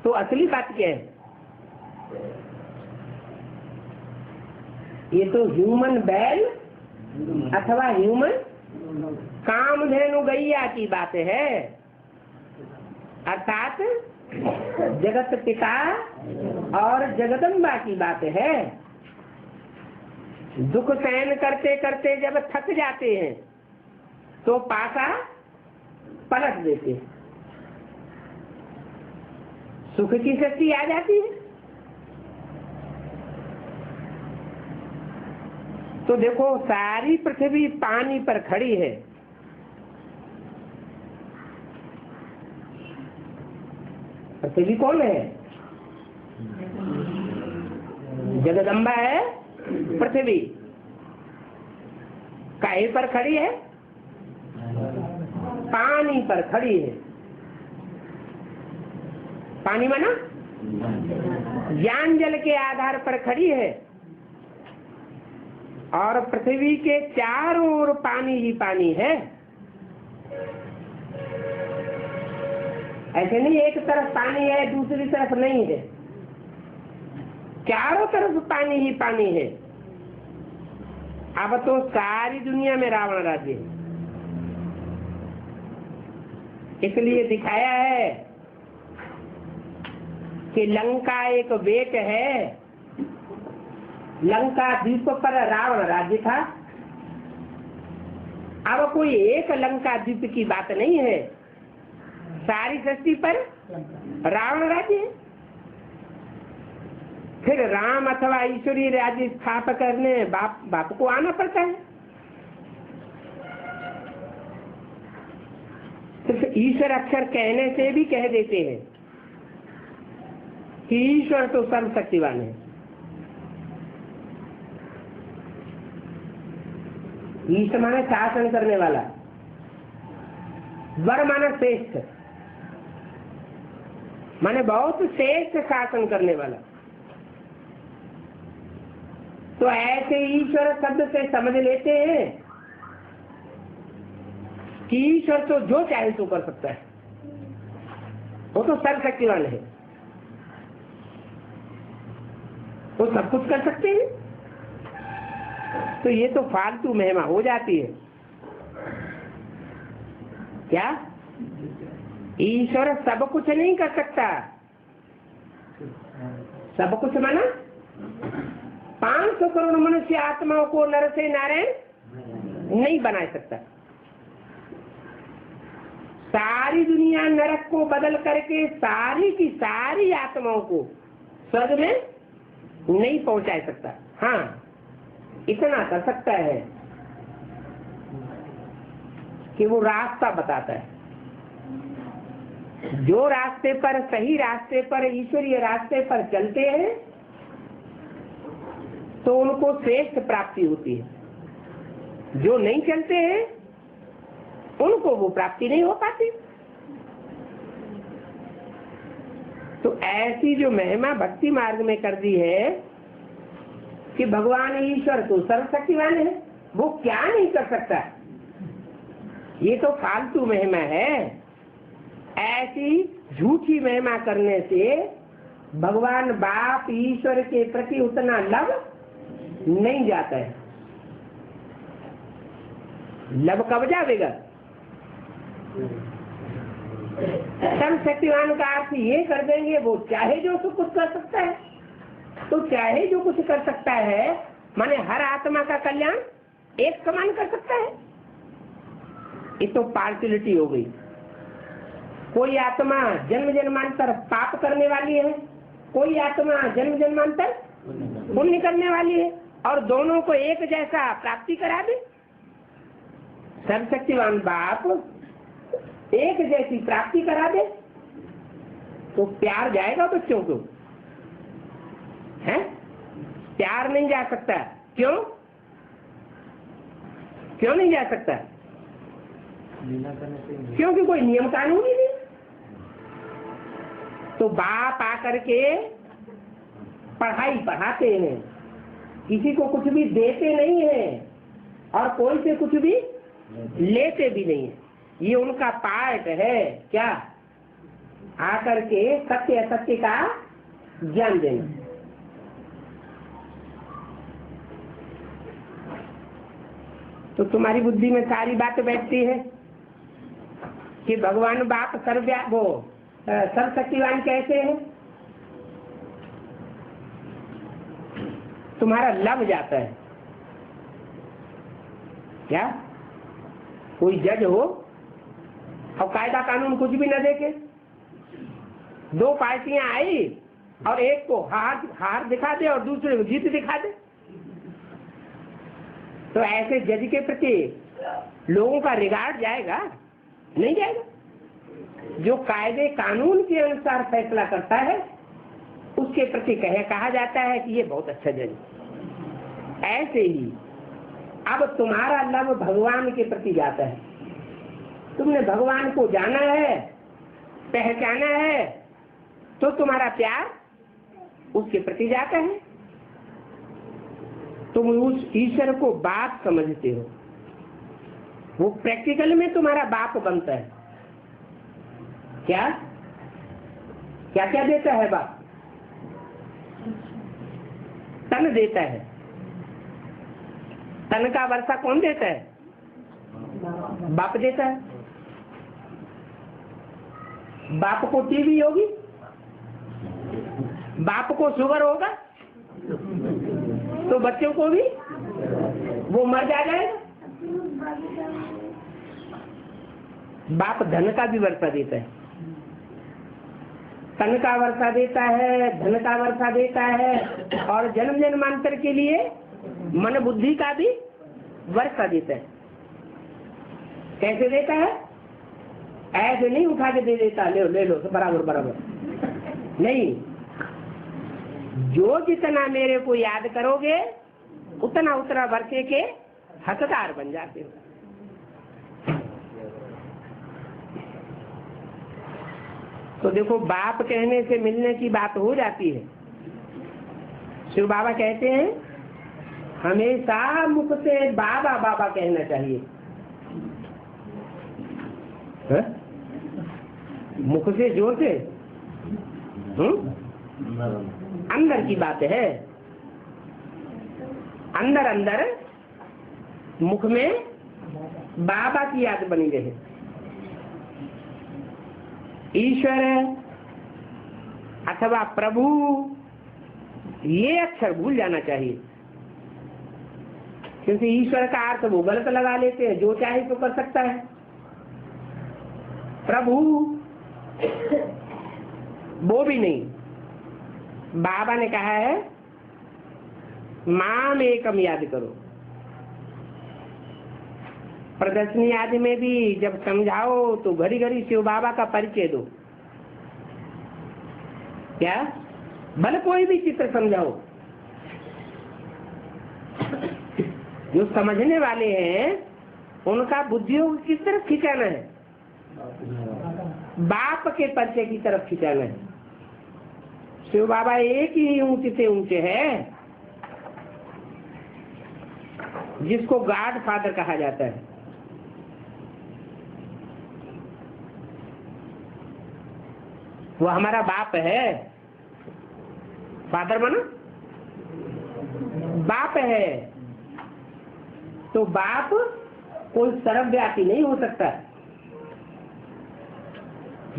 तो असली बात क्या है? ये तो ह्यूमन बैल अथवा ह्यूमन कामधेनु गैया की बात है, अर्थात जगत पिता और जगदम्बा की बात है। दुख सहन करते करते जब थक जाते हैं तो पासा पलट देते हैं, सुख की शक्ति आ जाती है। तो देखो सारी पृथ्वी पानी पर खड़ी है। पृथ्वी कौन है? जगदम्बा है पृथ्वी। काहे पर खड़ी है? पानी पर खड़ी है। पानी माना ज्ञान जल के आधार पर खड़ी है और पृथ्वी के चारों ओर पानी ही पानी है। ऐसे नहीं एक तरफ पानी है दूसरी तरफ नहीं है, चारों तरफ पानी ही पानी है। अब तो सारी दुनिया में रावण राज्य है, इसलिए दिखाया है कि लंका एक बेट है। लंका द्वीप पर रावण राज्य था। अब कोई एक लंका द्वीप की बात नहीं है, सारी सृष्टि पर रावण राज्य है। फिर राम अथवा ईश्वरीय राज्य स्थापना करने बाप को आना पड़ता है। सिर्फ ईश्वर अक्षर कहने से भी कह देते हैं कि ईश्वर तो सर्वशक्तिवान है। ईश्वर माने शासन करने वाला, वर माने श्रेष्ठ, माने बहुत श्रेष्ठ शासन करने वाला। तो ऐसे ईश्वर शब्द से समझ लेते हैं कि ईश्वर तो जो चाहे तो कर सकता है, वो तो सर्वशक्तिवान है, वो सब कुछ कर सकते हैं। तो ये तो फालतू महिमा हो जाती है। क्या ईश्वर सब कुछ नहीं कर सकता? सब कुछ माना 500 करोड़ मनुष्य आत्माओं को नर से नारायण नहीं बना सकता। सारी दुनिया नरक को बदल करके सारी की सारी आत्माओं को स्वर्ग में नहीं पहुंचा सकता। हाँ, इतना कर सकता है कि वो रास्ता बताता है। जो रास्ते पर, सही रास्ते पर, ईश्वरीय रास्ते पर चलते हैं तो उनको श्रेष्ठ प्राप्ति होती है। जो नहीं चलते हैं उनको वो प्राप्ति नहीं हो पाती। तो ऐसी जो महिमा भक्ति मार्ग में कर दी है कि भगवान ईश्वर तो सर्वशक्तिवान है, वो क्या नहीं कर सकता, ये तो फालतू महिमा है। ऐसी झूठी महिमा करने से भगवान बाप ईश्वर के प्रति उतना लव नहीं जाता है। लव कब जाएगा? सर्वशक्तिवान का अर्थ ये कर देंगे वो चाहे जो कुछ कर सकता है, तो चाहे जो कुछ कर सकता है माने हर आत्मा का कल्याण एक समान कर सकता है। ये तो पार्शियलिटी हो गई। कोई आत्मा जन्म जन्मांतर पाप करने वाली है, कोई आत्मा जन्म जन्मांतर पुण्य करने वाली है, और दोनों को एक जैसा प्राप्ति करा दे। सर्वशक्तिवान बाप एक जैसी प्राप्ति करा दे तो प्यार जाएगा बच्चों को, है? प्यार नहीं जा सकता। क्यों? क्यों नहीं जा सकता? क्योंकि कोई नियम कानून ही नहीं। तो बाप आकर के पढ़ाई पढ़ाते हैं, किसी को कुछ भी देते नहीं है और कोई से कुछ भी लेते भी नहीं है। ये उनका पार्ट है। क्या? आकर के सत्य असत्य का ज्ञान देना। तो तुम्हारी बुद्धि में सारी बातें बैठती है कि भगवान बाप सर्वशक्तिवान कैसे है। तुम्हारा लव जाता है। क्या? कोई जज हो और कायदा कानून कुछ भी न देखे, दो पार्टियां आई और एक को हार दिखा दे और दूसरे को जीत दिखा दे, तो ऐसे जज के प्रति लोगों का रिगार्ड जाएगा? नहीं जाएगा। जो कायदे कानून के अनुसार फैसला करता है उसके प्रति कहा जाता है कि ये बहुत अच्छा जज। ऐसे ही अब तुम्हारा लव भगवान के प्रति जाता है। तुमने भगवान को जाना है, पहचाना है, तो तुम्हारा प्यार उसके प्रति जाता है। तुम उस ईश्वर को बाप समझते हो, वो प्रैक्टिकल में तुम्हारा बाप बनता है। क्या क्या क्या देता है बाप? तन देता है। तन का वर्षा कौन देता है? बाप देता है। बाप को टीबी होगी, बाप को शुगर होगा, तो बच्चों को भी वो मर जाएगा। बाप धन का भी वर्षा देता है, तन का वर्षा देता है, धन का वर्षा देता है, और जन्म जन्मांतर के लिए मन बुद्धि का भी वर्षा देता है। कैसे देता है? ऐसे नहीं उठा के दे देता, ले लो बराबर बराबर नहीं। जो जितना मेरे को याद करोगे उतना उतना वर्षे के हकदार बन जाते हो। तो देखो, बाप कहने से मिलने की बात हो जाती है। शिव बाबा कहते हैं हमेशा मुख से बाबा बाबा कहना चाहिए। है? मुख से जोर से अंदर की बात है। अंदर अंदर मुख में बाबा की याद बनी रहे। ईश्वर अथवा प्रभु ये अक्षर भूल जाना चाहिए, क्योंकि ईश्वर का अर्थ वो गलत लगा लेते हैं। जो चाहे तो कर सकता है। प्रभु वो भी नहीं। बाबा ने कहा है माम एकम याद करो। प्रदर्शनी आदि में भी जब समझाओ तो घड़ी घड़ी शिव बाबा का परिचय दो। क्या? भले कोई भी चित्र समझाओ, जो समझने वाले हैं उनका बुद्धियों को किस तरफ खिंचाना है? बाप के परिचय की तरफ खिंचाना है। शिव बाबा एक ही ऊंचे से ऊंचे है, जिसको गॉड फादर कहा जाता है। वो हमारा बाप है। फादर माना बाप है, तो बाप कोई सर्वव्यापी नहीं हो सकता।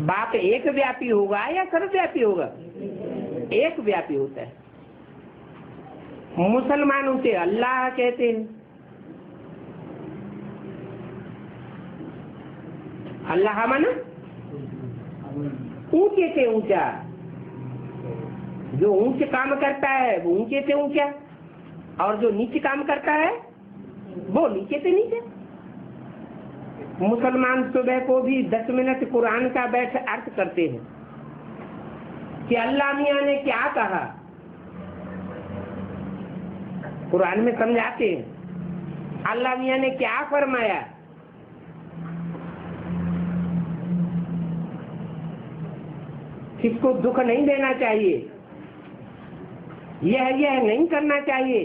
बाप एक व्यापी होगा या सर्वव्यापी होगा? एक व्यापी होता है। मुसलमान उसे अल्लाह कहते हैं। अल्लाह माना ऊंचे से ऊंचा, जो ऊंचे काम करता है वो ऊंचे से ऊंचा, और जो नीचे काम करता है वो नीचे से नीचे। मुसलमान सुबह को भी 10 मिनट कुरान का बैठ अर्थ करते हैं कि अल्लाह मियां ने क्या कहा, कुरान में समझाते हैं अल्लाह मियां ने क्या फरमाया। किसको दुख नहीं देना चाहिए, यह नहीं करना चाहिए,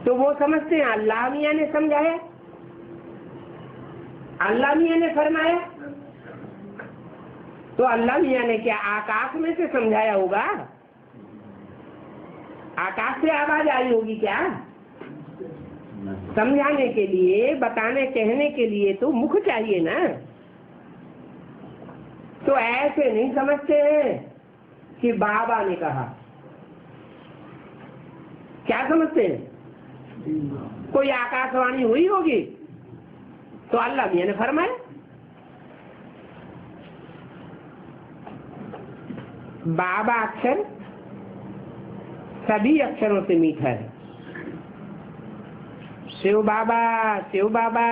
तो वो समझते हैं अल्लाह मियां ने समझाया, अल्लाह मियां ने फरमाया। तो अल्लाह मियां ने क्या आकाश में से समझाया होगा? आकाश से आवाज आई होगी क्या? समझाने के लिए, बताने कहने के लिए तो मुख चाहिए ना। तो ऐसे नहीं समझते हैं कि बाबा ने कहा। क्या समझते हैं? कोई आकाशवाणी हुई होगी तो अल्लाह मियां ने फरमाया। बाबा अक्षर सभी अक्षरों से मीठा है। शिव बाबा, शिव बाबा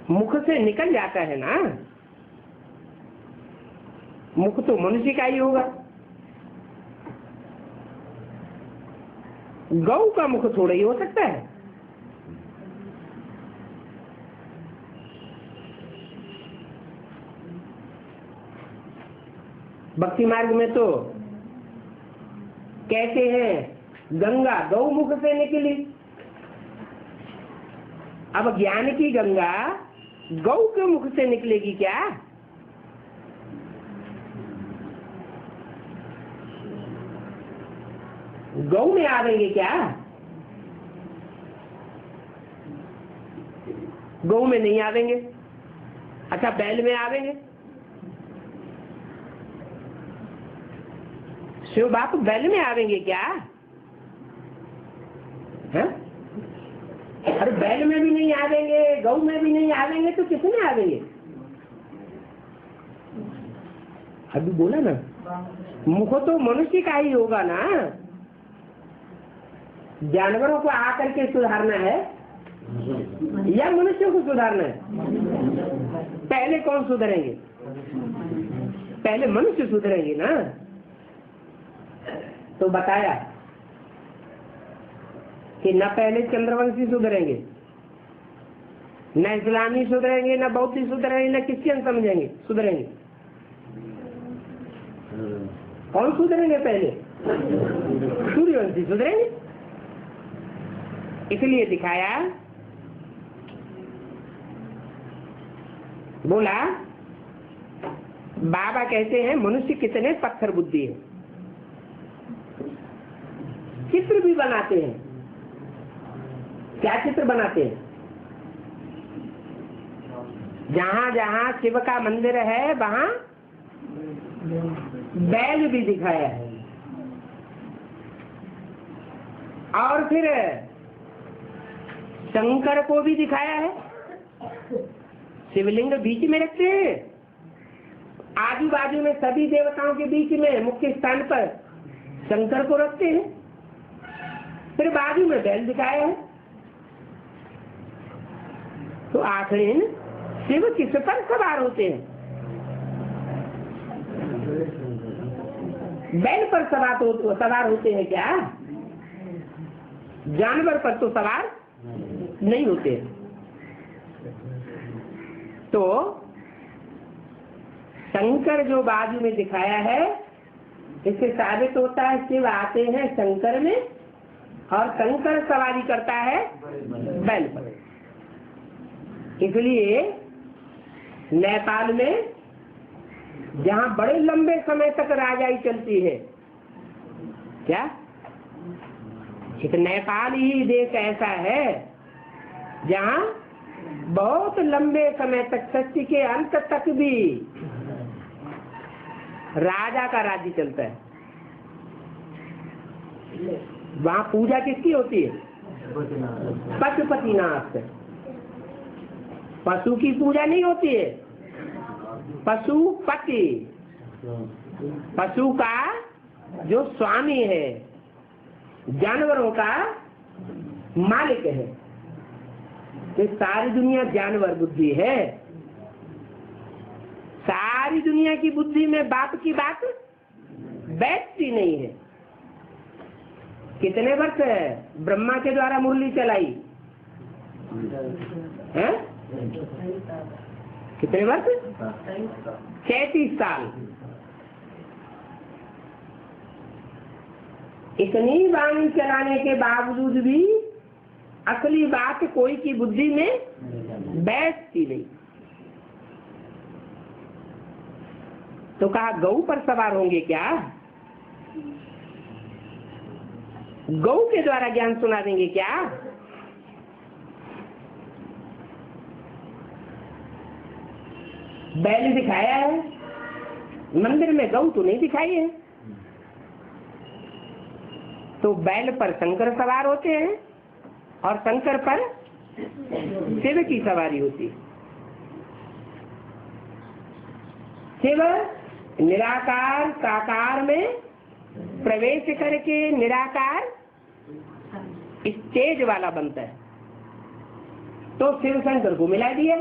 मुख से निकल जाता है ना। मुख तो मनुष्य का ही होगा, गौ का मुख थोड़ा ही हो सकता है। भक्ति मार्ग में तो कहते हैं गंगा गौमुख से निकली। अब ज्ञान की गंगा गौ के मुख से निकलेगी क्या? गौ में आवेंगे क्या? गौ में नहीं आवेंगे। अच्छा, बैल में आवेंगे। शिव बाप बैल में आवेंगे क्या? है? अरे बैल में भी नहीं आवेंगे, गौ में भी नहीं आवेंगे, तो किसमें आवेंगे? अभी बोला ना, मुख तो मनुष्य का ही होगा ना। जानवरों को आकर के सुधारना है या मनुष्यों को सुधारना है? पहले कौन सुधरेंगे? पहले मनुष्य सुधरेंगे ना। तो बताया कि न पहले चंद्रवंशी सुधरेंगे, न इस्लामी सुधरेंगे, न बौद्ध सुधरेंगे, न क्रिश्चियन समझेंगे सुधरेंगे। कौन सुधरेंगे? पहले सूर्यवंशी सुधरेंगे। इसलिए दिखाया, बोला बाबा कहते हैं मनुष्य कितने पत्थर बुद्धि है। चित्र भी बनाते हैं। क्या चित्र बनाते हैं? जहां जहां शिव का मंदिर है वहां बैल भी दिखाया है, और फिर शंकर को भी दिखाया है। शिवलिंग बीच में रखते हैं, आजू बाजू में सभी देवताओं के बीच में मुख्य स्थान पर शंकर को रखते हैं, फिर बाजू में बैल दिखाया है। तो आखिर शिव किस पर सवार होते हैं? बैल पर सवार होते हैं क्या? जानवर पर तो सवार नहीं होते। तो शंकर जो बाजू में दिखाया है, इससे साबित होता है शिव आते हैं शंकर में और शंकर सवारी करता है बैल पर। इसलिए नेपाल में जहाँ बड़े लंबे समय तक राजाई चलती है, क्या एक नेपाल ही देश ऐसा है जहाँ बहुत लंबे समय तक, सृष्टि के अंत तक भी राजा का राज्य चलता है। वहाँ पूजा किसकी होती है? पशुपतिनाथ। पशु की पूजा नहीं होती है, पशुपति, पशु का जो स्वामी है, जानवरों का मालिक है। ये सारी दुनिया जानवर बुद्धि है। सारी दुनिया की बुद्धि में बाप की बात बैठती नहीं है। कितने वर्ष है ब्रह्मा के द्वारा मुरली चलाई है? कितने वर्ष? 33 साल। इतनी वाणी चलाने के बावजूद भी असली बात कोई की बुद्धि में बैठती नहीं। तो कहा गऊ पर सवार होंगे क्या? गऊ के द्वारा ज्ञान सुना देंगे क्या? बैल दिखाया है, मंदिर में गऊ तो नहीं दिखाई है। तो बैल पर शंकर सवार होते हैं और शंकर पर शिव की सवारी होती है। शिव निराकार साकार में प्रवेश करके निराकार स्टेज वाला बनता है। तो शिव शंकर को मिला दिया।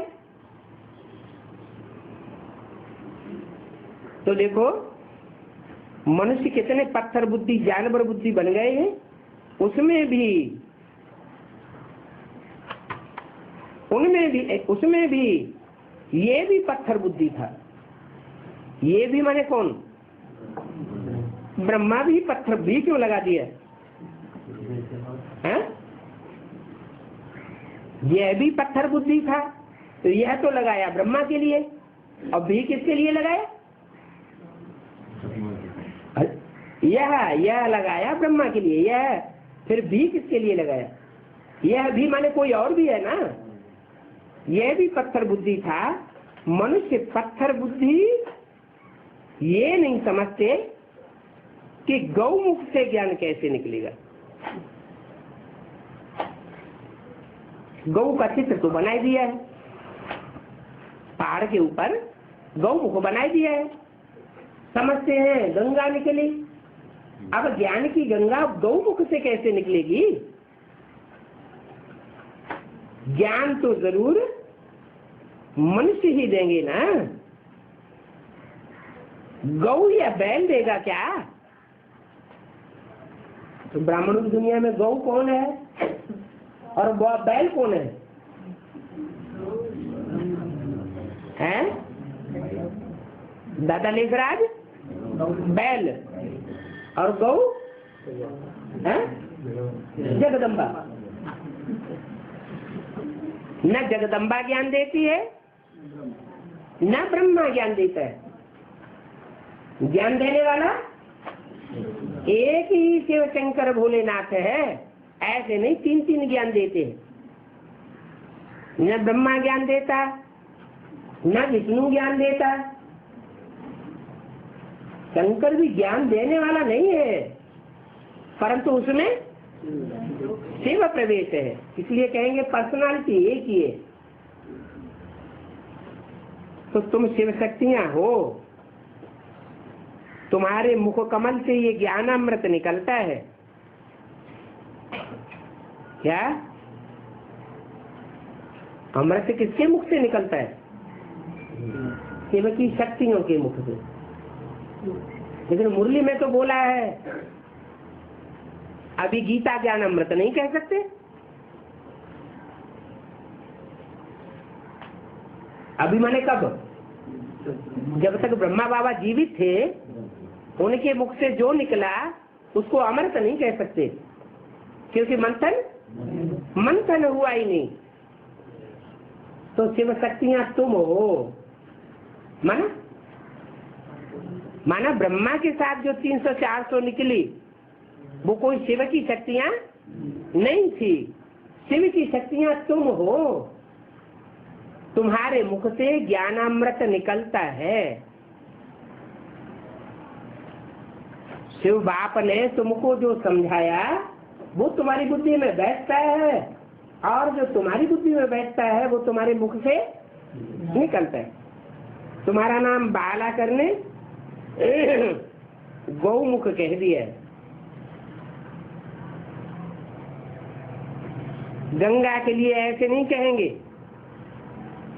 तो देखो मनुष्य कितने पत्थर बुद्धि, जानवर बुद्धि बन गए हैं। उसमें भी ये भी पत्थर बुद्धि था। ये भी माने कौन? ब्रह्मा भी पत्थर भी क्यों लगा दिया है? यह भी पत्थर बुद्धि था, तो यह तो लगाया ब्रह्मा के लिए, और भी किसके लिए लगाया? यह लगाया ब्रह्मा के लिए, यह फिर भी किसके लिए लगाया? यह भी माने कोई और भी है ना। यह भी पत्थर बुद्धि था। मनुष्य पत्थर बुद्धि ये नहीं समझते कि गौमुख से ज्ञान कैसे निकलेगा। गौ का चित्र तो बनाई दिया है, पहाड़ के ऊपर गौमुख बनाई दिया है। समझते हैं गंगा निकली। अब ज्ञान की गंगा गौमुख से कैसे निकलेगी? ज्ञान तो जरूर मनुष्य ही देंगे ना। गौ या बैल देगा क्या? तो ब्राह्मणों की दुनिया में गौ कौन है और बैल कौन है? हैं? दादा लेखराज बैल और गौ है जगदम्बा। न जगदम्बा ज्ञान देती है न ब्रह्मा ज्ञान देता है। ज्ञान देने वाला एक ही शिव शंकर भोलेनाथ है। ऐसे नहीं तीन तीन ज्ञान देते हैं। न ब्रह्मा ज्ञान देता, न विष्णु ज्ञान देता। शंकर भी ज्ञान देने वाला नहीं है, परंतु उसमें शिव प्रवेश है। इसलिए कहेंगे पर्सनालिटी एक ही है। तो तुम शिव शक्तियां हो, तुम्हारे मुख कमल से ये ज्ञानामृत निकलता है। क्या अमृत किसके मुख से निकलता है? सेवकी शक्तियों के मुख से। लेकिन मुरली में तो बोला है, अभी गीता ज्ञान अमृत नहीं कह सकते। अभी माने कब? जब तक ब्रह्मा बाबा जीवित थे, उनके मुख से जो निकला उसको अमृत नहीं कह सकते, क्योंकि मंथन हुआ ही नहीं। तो शिव शक्तियां तुम हो, माना ब्रह्मा के साथ जो 300-400 निकली वो कोई शिव की शक्तियां नहीं थी। शिव की शक्तियां तुम हो, तुम्हारे मुख से ज्ञानामृत निकलता है। शिव बाप ने तुमको जो समझाया वो तुम्हारी बुद्धि में बैठता है, और जो तुम्हारी बुद्धि में बैठता है वो तुम्हारे मुख से निकलता है। तुम्हारा नाम बाला करने गौमुख कह दिया है। गंगा के लिए ऐसे नहीं कहेंगे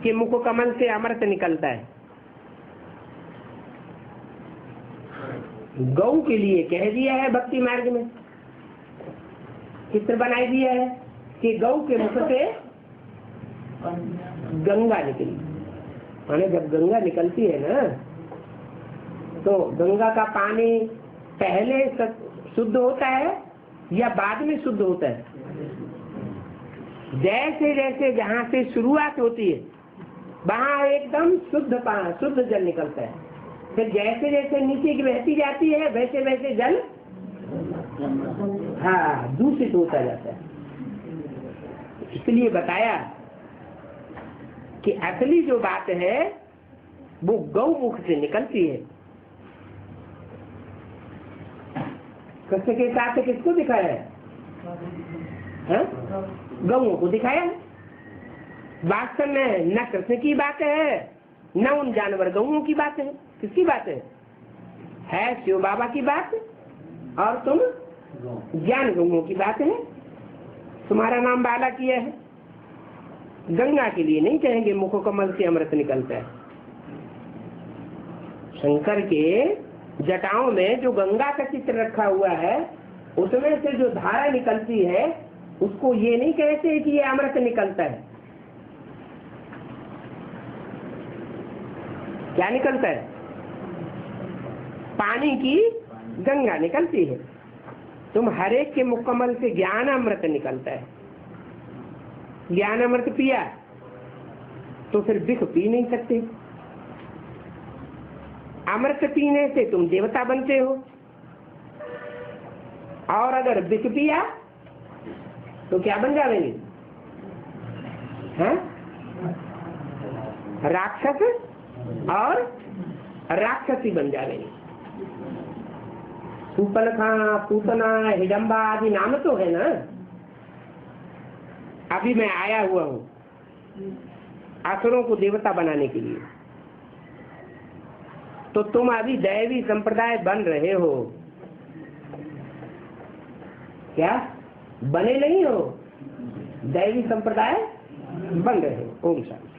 कि मुख कमल से अमृत निकलता है। गौ के लिए कह दिया है, भक्ति मार्ग में चित्र बनाई दिया है कि गौ के मुख से गंगा निकली। माने जब गंगा निकलती है ना, तो गंगा का पानी पहले शुद्ध होता है या बाद में शुद्ध होता है? जैसे जैसे जहाँ से शुरुआत होती है वहाँ एकदम शुद्ध जल निकलता है। फिर जैसे जैसे नीचे की बहती जाती है वैसे वैसे जल दूषित होता जाता है। इसलिए बताया कि असली जो बात है वो गौमुख से निकलती है। कृष्ण के साथ किसको दिखाया है? गौओं को दिखाया है। वास्तव में न कृष्ण की बात है न उन जानवर गौओं की बात है। किसकी बात है शिव बाबा की बात, और तुम ज्ञान गौओं की बात है। तुम्हारा नाम बाला किया है। गंगा के लिए नहीं कहेंगे मुख कमल से अमृत निकलता है। शंकर के जटाओं में जो गंगा का चित्र रखा हुआ है उसमें से जो धारा निकलती है उसको ये नहीं कहते कि ये अमृत निकलता है। क्या निकलता है? पानी की गंगा निकलती है। तुम हरेक के मुकम्मल से ज्ञान अमृत निकलता है। ज्ञान अमृत पिया तो फिर विष पी नहीं सकते। अमृत पीने से तुम देवता बनते हो, और अगर विष पिया तो क्या बन जाएंगे? राक्षस और राक्षसी बन जाएंगे। सुपलखा, पूतना, हिडम्बा आदि नाम तो है ना। अभी मैं आया हुआ हूँ असुरों को देवता बनाने के लिए, तो तुम अभी दैवी संप्रदाय बन रहे हो। क्या बने नहीं हो? दैवी संप्रदाय बन रहे हो। ओम शांति।